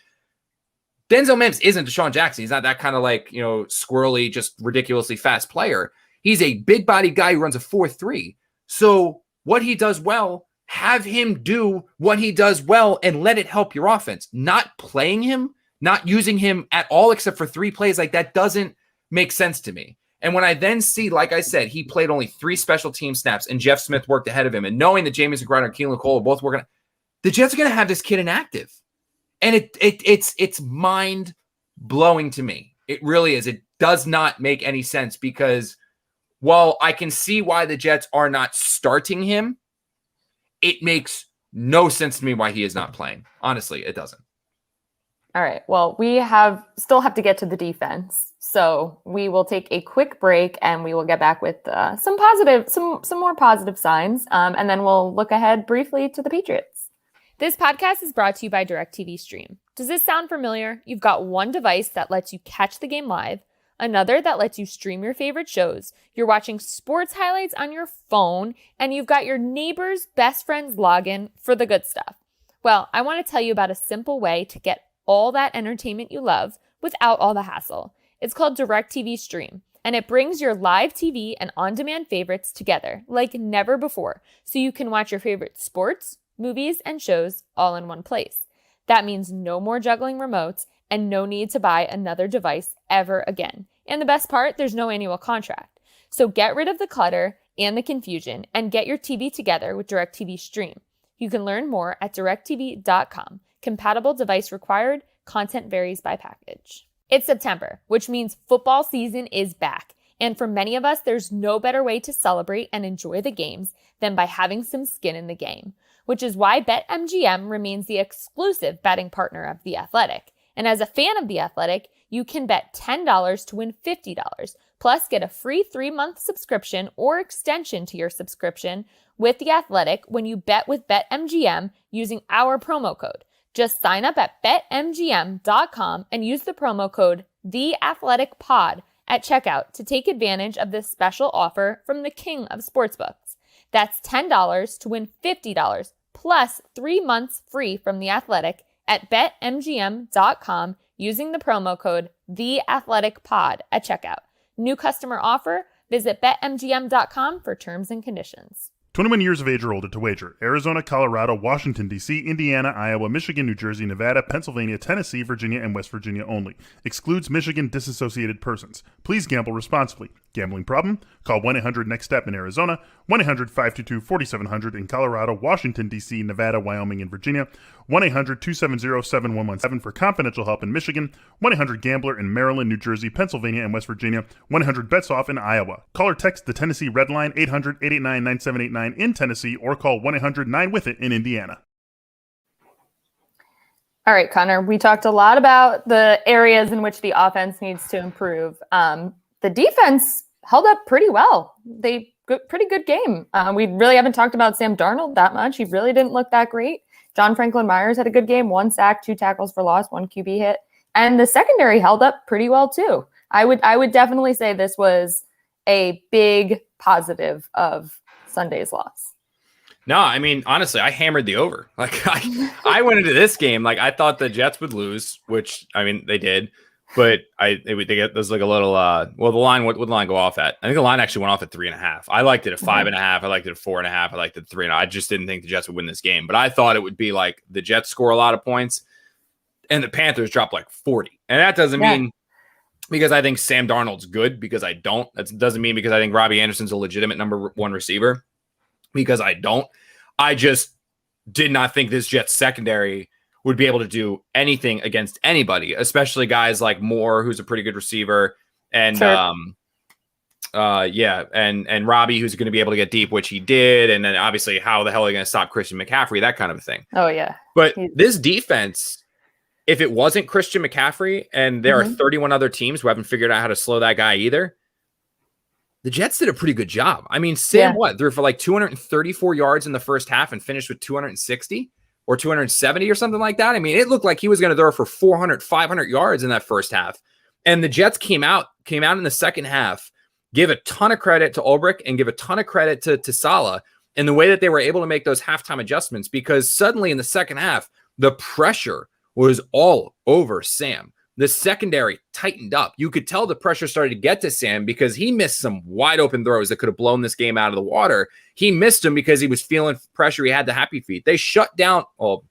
Denzel Mims isn't Deshaun Jackson. He's not that kind of like, squirrely, just ridiculously fast player. He's a big body guy who runs a 4.3. So what he does well, have him do what he does well and let it help your offense. Not playing him, not using him at all except for 3 plays, like that doesn't make sense to me. And when I then see, like I said, he played only 3 special team snaps and Jeff Smith worked ahead of him, and knowing that Jamison Crowder and Keelan Cole are both working, the Jets are going to have this kid inactive. And it's mind-blowing to me. It really is. It does not make any sense, because while I can see why the Jets are not starting him, it makes no sense to me why he is not playing. Honestly, it doesn't. All right. Well, we still have to get to the defense. So we will take a quick break and we will get back with some more positive signs. And then we'll look ahead briefly to the Patriots. This podcast is brought to you by Directv Stream. Does this sound familiar? You've got one device that lets you catch the game live, another that lets you stream your favorite shows, you're watching sports highlights on your phone, and you've got your neighbor's best friend's login for the good stuff. Well, I want to tell you about a simple way to get all that entertainment you love without all the hassle. It's called Directv Stream, and it brings your live TV and on-demand favorites together like never before, so you can watch your favorite sports, movies, and shows all in one place. That means no more juggling remotes and no need to buy another device ever again. And the best part, there's no annual contract. So get rid of the clutter and the confusion and get your TV together with Directv Stream. You can learn more at directv.com. Compatible device required. Content varies by package. It's September, which means football season is back. And for many of us, there's no better way to celebrate and enjoy the games than by having some skin in the game, which is why BetMGM remains the exclusive betting partner of The Athletic. And as a fan of The Athletic, you can bet $10 to win $50, plus get a free 3-month subscription or extension to your subscription with The Athletic when you bet with BetMGM using our promo code. Just sign up at betmgm.com and use the promo code TheAthleticPod at checkout to take advantage of this special offer from the king of sportsbooks. That's $10 to win $50 plus 3 months free from The Athletic at betmgm.com using the promo code TheAthleticPod at checkout. New customer offer. Visit betmgm.com for terms and conditions. 21 years of age or older to wager. Arizona, Colorado, Washington, D.C., Indiana, Iowa, Michigan, New Jersey, Nevada, Pennsylvania, Tennessee, Virginia, and West Virginia only. Excludes Michigan disassociated persons. Please gamble responsibly. Gambling problem? Call 1-800-NEXT-STEP in Arizona, 1-800-522-4700 in Colorado, Washington, D.C., Nevada, Wyoming, and Virginia, 1-800-270-7117 for confidential help in Michigan, 1-800-GAMBLER in Maryland, New Jersey, Pennsylvania, and West Virginia, 1-800-BETS-OFF in Iowa. Call or text the Tennessee Red Line 800-889-9789 in Tennessee, or call 1-800-9-WITH-IT in Indiana. All right, Connor, we talked a lot about the areas in which the offense needs to improve. The defense held up pretty well. Pretty good game. We really haven't talked about Sam Darnold that much. He really didn't look that great. John Franklin Myers had a good game, 1 sack, 2 tackles for loss, 1 QB hit. And the secondary held up pretty well too. I would definitely say this was a big positive of Sunday's loss. No, I mean, honestly, I hammered the over. Like I went into this game like I thought the Jets would lose, which I mean they did, but they get there's like a little well the line what would the line go off at? I think the line actually went off at 3.5. I liked it at 5.5. I liked it at 4.5. I liked it at 3.5. I just didn't think the Jets would win this game, but I thought it would be like the Jets score a lot of points and the Panthers drop like 40, and that doesn't mean because I think Sam Darnold's good because I don't. That doesn't mean because I think Robbie Anderson's a legitimate number one receiver. Because I don't. I just did not think this Jets secondary would be able to do anything against anybody, especially guys like Moore, who's a pretty good receiver, and and Robbie, who's going to be able to get deep, which he did, and then obviously how the hell are they going to stop Christian McCaffrey, that kind of a thing. Oh yeah. But this defense, if it wasn't Christian McCaffrey, and there are 31 other teams who haven't figured out how to slow that guy either, the Jets did a pretty good job. I mean, Sam, threw for like 234 yards in the first half and finished with 260 or 270 or something like that. I mean, it looked like he was going to throw for 400, 500 yards in that first half. And the Jets came out in the second half, give a ton of credit to Ulbrich and give a ton of credit to Saleh in the way that they were able to make those halftime adjustments, because suddenly in the second half, the pressure was all over Sam. The secondary tightened up. You could tell the pressure started to get to Sam because he missed some wide open throws that could have blown this game out of the water. He missed them because he was feeling pressure. He had the happy feet. They shut down. Well,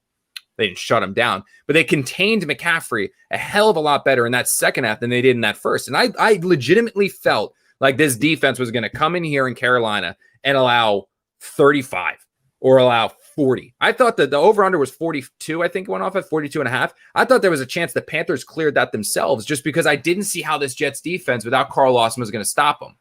they didn't shut him down, but they contained McCaffrey a hell of a lot better in that second half than they did in that first. And I legitimately felt like this defense was going to come in here in Carolina and allow 35 or allow 40. I thought that the over-under was 42. I think it went off at 42.5. I thought there was a chance the Panthers cleared that themselves just because I didn't see how this Jets defense without Carl Lawson was going to stop them.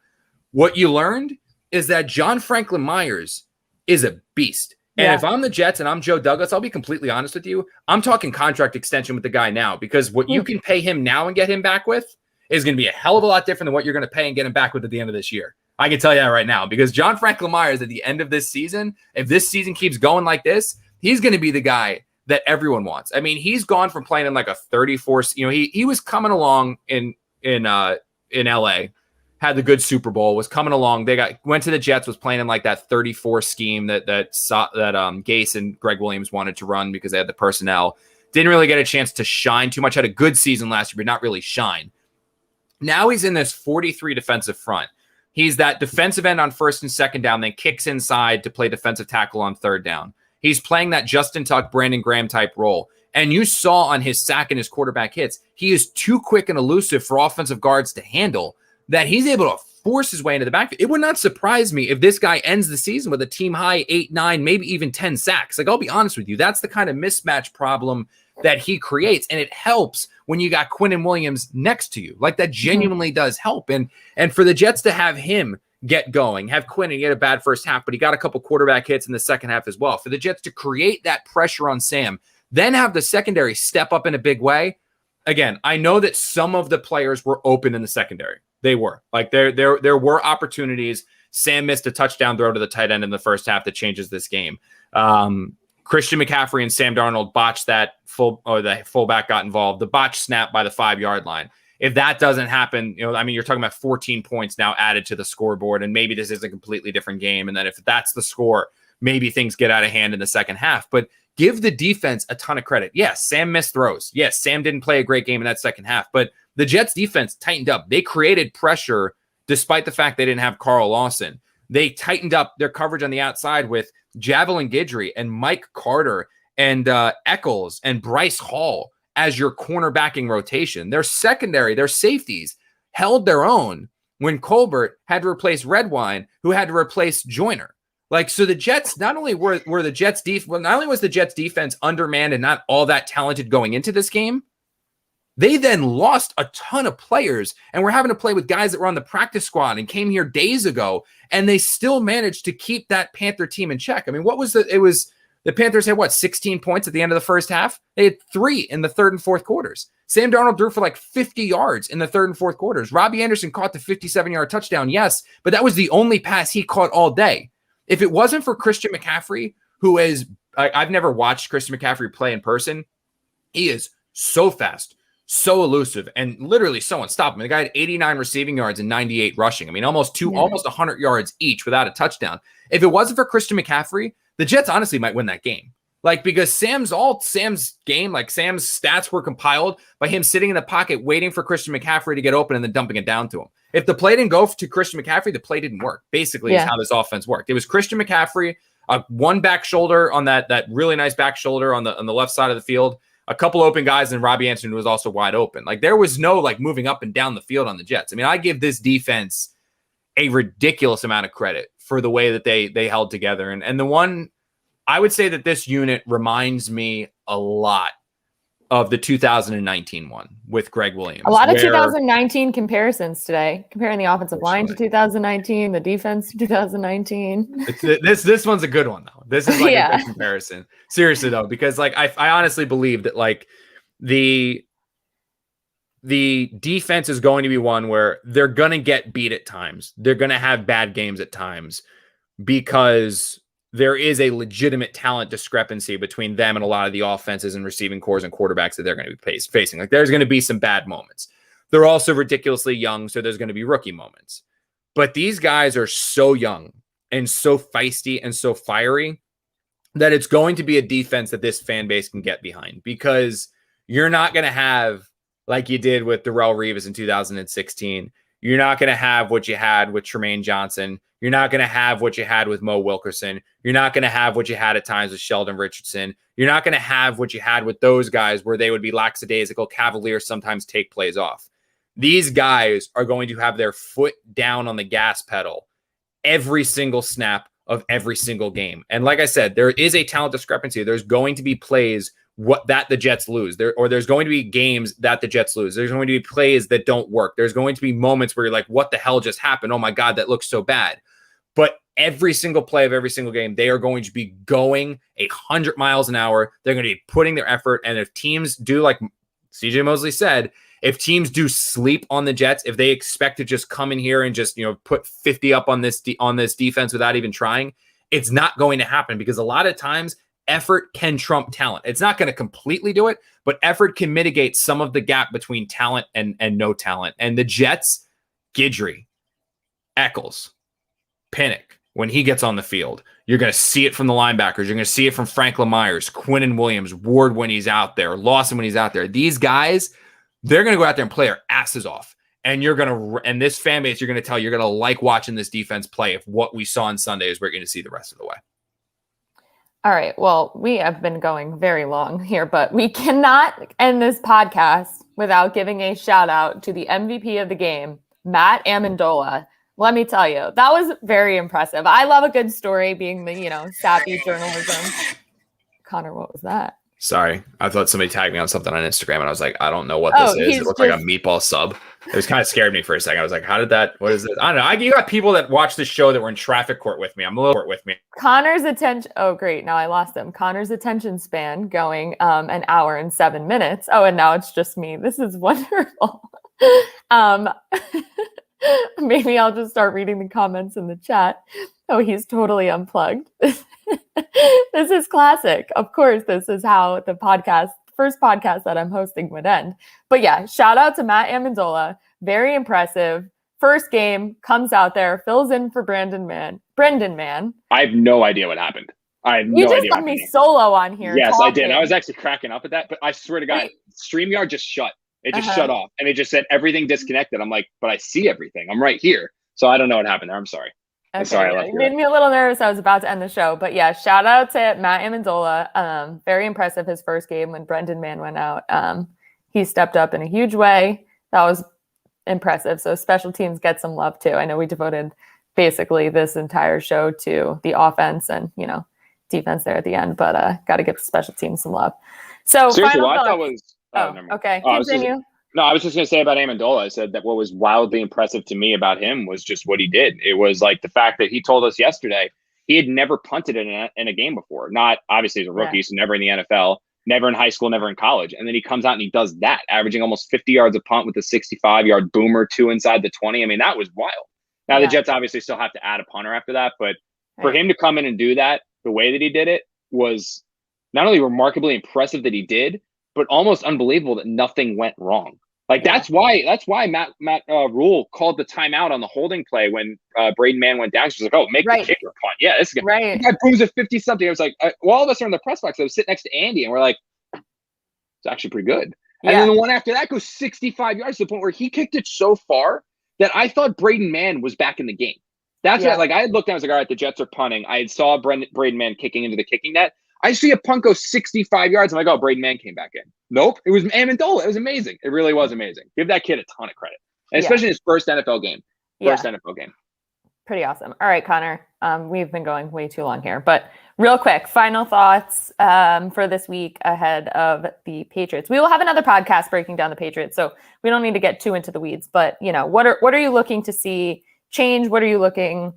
What you learned is that John Franklin Myers is a beast. And if I'm the Jets and I'm Joe Douglas, I'll be completely honest with you. I'm talking contract extension with the guy now, because what you can pay him now and get him back with is going to be a hell of a lot different than what you're going to pay and get him back with at the end of this year. I can tell you that right now, because John Franklin Myers at the end of this season, if this season keeps going like this, he's going to be the guy that everyone wants. I mean, he's gone from playing in like a 34, he was coming along in LA, had the good Super Bowl, was coming along. Went to the Jets, was playing in like that 34 scheme that Gase and Greg Williams wanted to run because they had the personnel. Didn't really get a chance to shine too much. Had a good season last year, but not really shine. Now he's in this 43 defensive front. He's that defensive end on first and second down, then kicks inside to play defensive tackle on third down. He's playing that Justin Tuck, Brandon Graham type role. And you saw on his sack and his quarterback hits, he is too quick and elusive for offensive guards to handle, that he's able to force his way into the backfield. It would not surprise me if this guy ends the season with a team high 8, 9, maybe even 10 sacks. Like, I'll be honest with you, that's the kind of mismatch problem that he creates. And it helps when you got Quinnen Williams next to you. Like, that genuinely does help. And for the Jets to have him get going, have Quinnen get a bad first half, but he got a couple quarterback hits in the second half as well. For the Jets to create that pressure on Sam, then have the secondary step up in a big way. Again, I know that some of the players were open in the secondary. They were. Like, there were opportunities. Sam missed a touchdown throw to the tight end in the first half that changes this game. Christian McCaffrey and Sam Darnold botched that the fullback got involved. The botched snap by the 5-yard line. If that doesn't happen, you're talking about 14 points now added to the scoreboard, and maybe this is a completely different game. And then if that's the score, maybe things get out of hand in the second half. But give the defense a ton of credit. Yes, Sam missed throws. Yes, Sam didn't play a great game in that second half, but the Jets defense tightened up. They created pressure despite the fact they didn't have Carl Lawson. They tightened up their coverage on the outside with Javelin Guidry and Mike Carter and Eccles and Bryce Hall as your cornerbacking rotation. Their secondary, their safeties held their own when Colbert had to replace Redwine, who had to replace Joyner. Like, so the Jets, not only were the Jets not only was the Jets defense undermanned and not all that talented going into this game, they then lost a ton of players and were having to play with guys that were on the practice squad and came here days ago, and they still managed to keep that Panther team in check. I mean, the Panthers had 16 points at the end of the first half? They had 3 in the third and fourth quarters. Sam Darnold threw for like 50 yards in the third and fourth quarters. Robbie Anderson caught the 57-yard touchdown, yes, but that was the only pass he caught all day. If it wasn't for Christian McCaffrey, who is, I've never watched Christian McCaffrey play in person. He is so fast, so elusive, and literally so unstoppable. The guy had 89 receiving yards and 98 rushing. I mean, almost 100 yards each without a touchdown. If it wasn't for Christian McCaffrey, the Jets honestly might win that game. Like, because Sam's game, like Sam's stats were compiled by him sitting in the pocket waiting for Christian McCaffrey to get open and then dumping it down to him. If the play didn't go to Christian McCaffrey, the play didn't work. Basically, is how this offense worked. It was Christian McCaffrey, one back shoulder on that really nice back shoulder on the left side of the field, a couple open guys, and Robbie Anderson was also wide open. Like, there was no like moving up and down the field on the Jets. I mean, I give this defense a ridiculous amount of credit for the way that they held together. And the one, I would say that this unit reminds me a lot of the 2019 one with Greg Williams. A lot of 2019 comparisons today, comparing the offensive line to 2019, the defense to 2019. This one's a good one, though. This is like a good comparison. Seriously, though, because like I honestly believe that like the defense is going to be one where they're going to get beat at times. They're going to have bad games at times because there is a legitimate talent discrepancy between them and a lot of the offenses and receiving cores and quarterbacks that they're going to be facing. Like, there's going to be some bad moments. They're also ridiculously young, so there's going to be rookie moments. But these guys are so young and so feisty and so fiery that it's going to be a defense that this fan base can get behind, because you're not going to have, like you did with Darrelle Revis in 2016, you're not going to have what you had with Tremaine Johnson. You're not going to have what you had with Mo Wilkerson. You're not going to have what you had at times with Sheldon Richardson. You're not going to have what you had with those guys where they would be lackadaisical, cavalier, sometimes take plays off. These guys are going to have their foot down on the gas pedal every single snap of every single game. And like I said, there is a talent discrepancy. There's going to be plays that the Jets lose. There's going to be games that the Jets lose. There's going to be plays that don't work. There's going to be moments where you're like, what the hell just happened? Oh my God, that looks so bad. But every single play of every single game, they are going to be going 100 miles an hour. They're going to be putting their effort. And if teams do, like CJ Mosley said, if teams do sleep on the Jets, if they expect to just come in here and just, put 50 up on this defense without even trying, it's not going to happen, because a lot of times effort can trump talent. It's not going to completely do it, but effort can mitigate some of the gap between talent and no talent. And the Jets, Guidry, Eccles, Pinnock, when he gets on the field, you're going to see it from the linebackers. You're going to see it from Franklin Myers, Quinnen Williams, Ward when he's out there, Lawson when he's out there. These guys, they're going to go out there and play their asses off. And and this fan base, you're going to like watching this defense play if what we saw on Sunday is we're going to see the rest of the way. All right. Well, we have been going very long here, but we cannot end this podcast without giving a shout out to the MVP of the game, Matt Amendola. Let me tell you, that was very impressive. I love a good story, being the, sappy journalism. Connor, what was that? Sorry. I thought somebody tagged me on something on Instagram, and I was like, I don't know what this is. It looked like a meatball sub. It was kind of scared me for a second. I was like, what is this? I don't know. You got people that watch this show that were in traffic court with me. I'm a little court with me. Connor's attention. Oh, great. Now I lost him. Connor's attention span going an hour and 7 minutes. Oh, and now it's just me. This is wonderful. Maybe I'll just start reading the comments in the chat. Oh, he's totally unplugged. This is classic. Of course, this is how the first podcast that I'm hosting would end. But yeah, shout out to Matt Amendola. Very impressive. First game, comes out there, fills in for Brendan Mann. I have no idea what happened. You just got me solo on here. Yes, I did. I was actually cracking up at that, but I swear to God, StreamYard just shut. It just shut off, and it just said everything disconnected. I'm like, but I see everything. I'm right here. So I don't know what happened there. I'm sorry. Okay, sorry, I left you made me a little nervous. I was about to end the show. But yeah, shout out to Matt Amendola. Very impressive his first game when Brendan Mann went out. He stepped up in a huge way. That was impressive. So special teams get some love too. I know we devoted basically this entire show to the offense and, defense there at the end, but got to give special teams some love. So seriously, what I thought was okay. Continue. I was just going to say about Amendola, I said that what was wildly impressive to me about him was just what he did. It was like the fact that he told us yesterday he had never punted in a game before. Not obviously as a rookie, so never in the NFL, never in high school, never in college. And then he comes out and he does that, averaging almost 50 yards a punt with a 65-yard boomer, 2 inside the 20. I mean, that was wild. Now, the Jets obviously still have to add a punter after that, but for him to come in and do that the way that he did it was not only remarkably impressive that he did, but almost unbelievable that nothing went wrong. That's why Matt Rule called the timeout on the holding play when Braden Mann went down. She's like, "Oh, make the kicker punt." Yeah, this is good. Right. The guy booms at 50-something. I was like, all of us are in the press box. I was sitting next to Andy, and we're like, "It's actually pretty good." And then the one after that goes 65 yards to the point where he kicked it so far that I thought Braden Mann was back in the game. That's what I had looked down. I was like, all right, the Jets are punting. I saw Braden Mann kicking into the kicking net. I see a punt go 65 yards. I'm like, oh, Braden Mann came back in. Nope. It was Amendola. It was amazing. It really was amazing. Give that kid a ton of credit. And especially his first NFL game. NFL game. Pretty awesome. All right, Connor. We've been going way too long here, but real quick, final thoughts for this week ahead of the Patriots. We will have another podcast breaking down the Patriots, so we don't need to get too into the weeds. But what are you looking to see change? What are you looking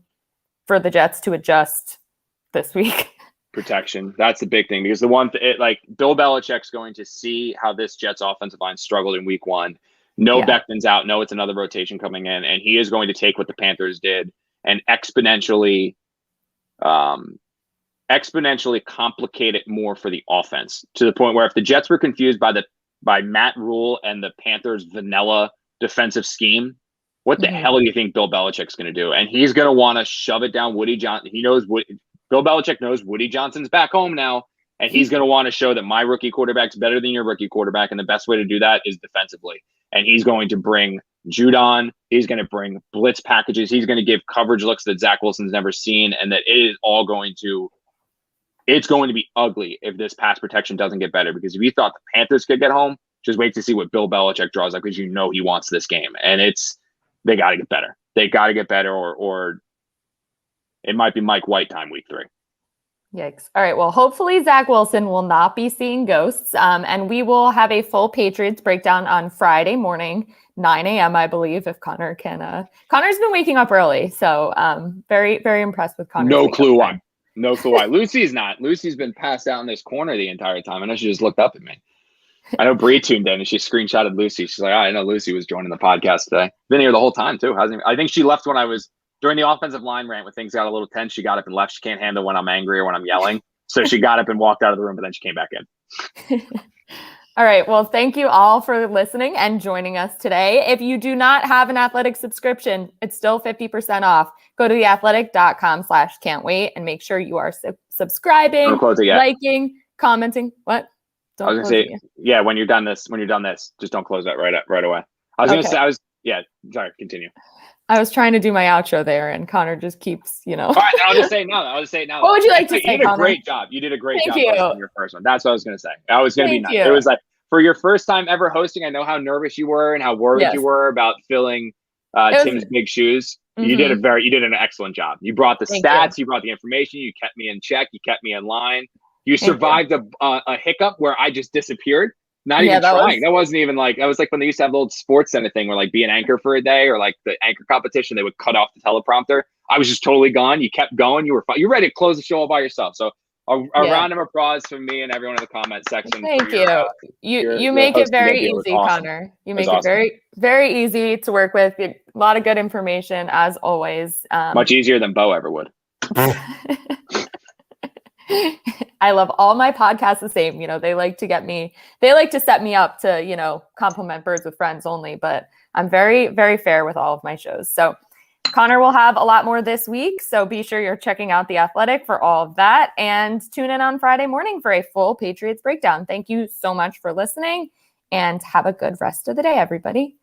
for the Jets to adjust this week? Protection. That's the big thing, because Bill Belichick's going to see how this Jets offensive line struggled in week 1. Becton's out. No, it's another rotation coming in, and he is going to take what the Panthers did and exponentially complicate it more for the offense, to the point where if the Jets were confused by Matt Rule and the Panthers' vanilla defensive scheme, what the hell do you think Bill Belichick's going to do? And he's going to want to shove it down Woody Johnson. Bill Belichick knows Woody Johnson's back home now, and he's going to want to show that my rookie quarterback's better than your rookie quarterback, and the best way to do that is defensively. And he's going to bring Judon. He's going to bring blitz packages. He's going to give coverage looks that Zach Wilson's never seen, and that it's going to be ugly if this pass protection doesn't get better. Because if you thought the Panthers could get home, just wait to see what Bill Belichick draws up, because he wants this game, and they got to get better. They got to get better, or it might be Mike White time week 3. Yikes. All right. Well, hopefully Zach Wilson will not be seeing ghosts. And we will have a full Patriots breakdown on Friday morning, 9 a.m., I believe, if Connor can. Connor's been waking up early. So very, very impressed with Connor. No clue why. Lucy's not. Lucy's been passed out in this corner the entire time. I know she just looked up at me. I know Bree tuned in and she screenshotted Lucy. She's like, I know Lucy was joining the podcast today. Been here the whole time too. I think she left when I was during the offensive line rant when things got a little tense. She got up and left. She can't handle when I'm angry or when I'm yelling. So she got up and walked out of the room, but then she came back in. All right. Well, thank you all for listening and joining us today. If you do not have an Athletic subscription, it's still 50% off. Go to theathletic.com/can'twait and make sure you are subscribing, liking, commenting. What? I was going to say, yeah, when you're done this, just don't close that right away. I was going to say, sorry, continue. I was trying to do my outro there, and Connor just keeps, All right, I'll just say it now. What would you like to say, You did a Connor? great job. You did a great Thank job you. hosting your first one. That's what I was going to say. I was going to be nice. You. It was like, for your first time ever hosting, I know how nervous you were and how worried you were about filling Tim's big shoes. Mm-hmm. You did an excellent job. You brought the stats, you brought the information, you kept me in check, you kept me in line. You survived a hiccup where I just disappeared. Not even trying. That wasn't even that was like when they used to have the old Sports Center thing where like be an anchor for a day, or like the anchor competition, they would cut off the teleprompter. I was just totally gone. You kept going. You were fine. You're ready to close the show all by yourself. So a round of applause from me and everyone in the comment section. Thank you. You make it very easy, awesome. Connor. You make it very, very easy to work with. A lot of good information as always. Much easier than Bo ever would. I love all my podcasts the same. They like to set me up to, compliment Birds with Friends only, but I'm very, very fair with all of my shows. So Connor will have a lot more this week. So be sure you're checking out The Athletic for all of that, and tune in on Friday morning for a full Patriots breakdown. Thank you so much for listening, and have a good rest of the day, everybody.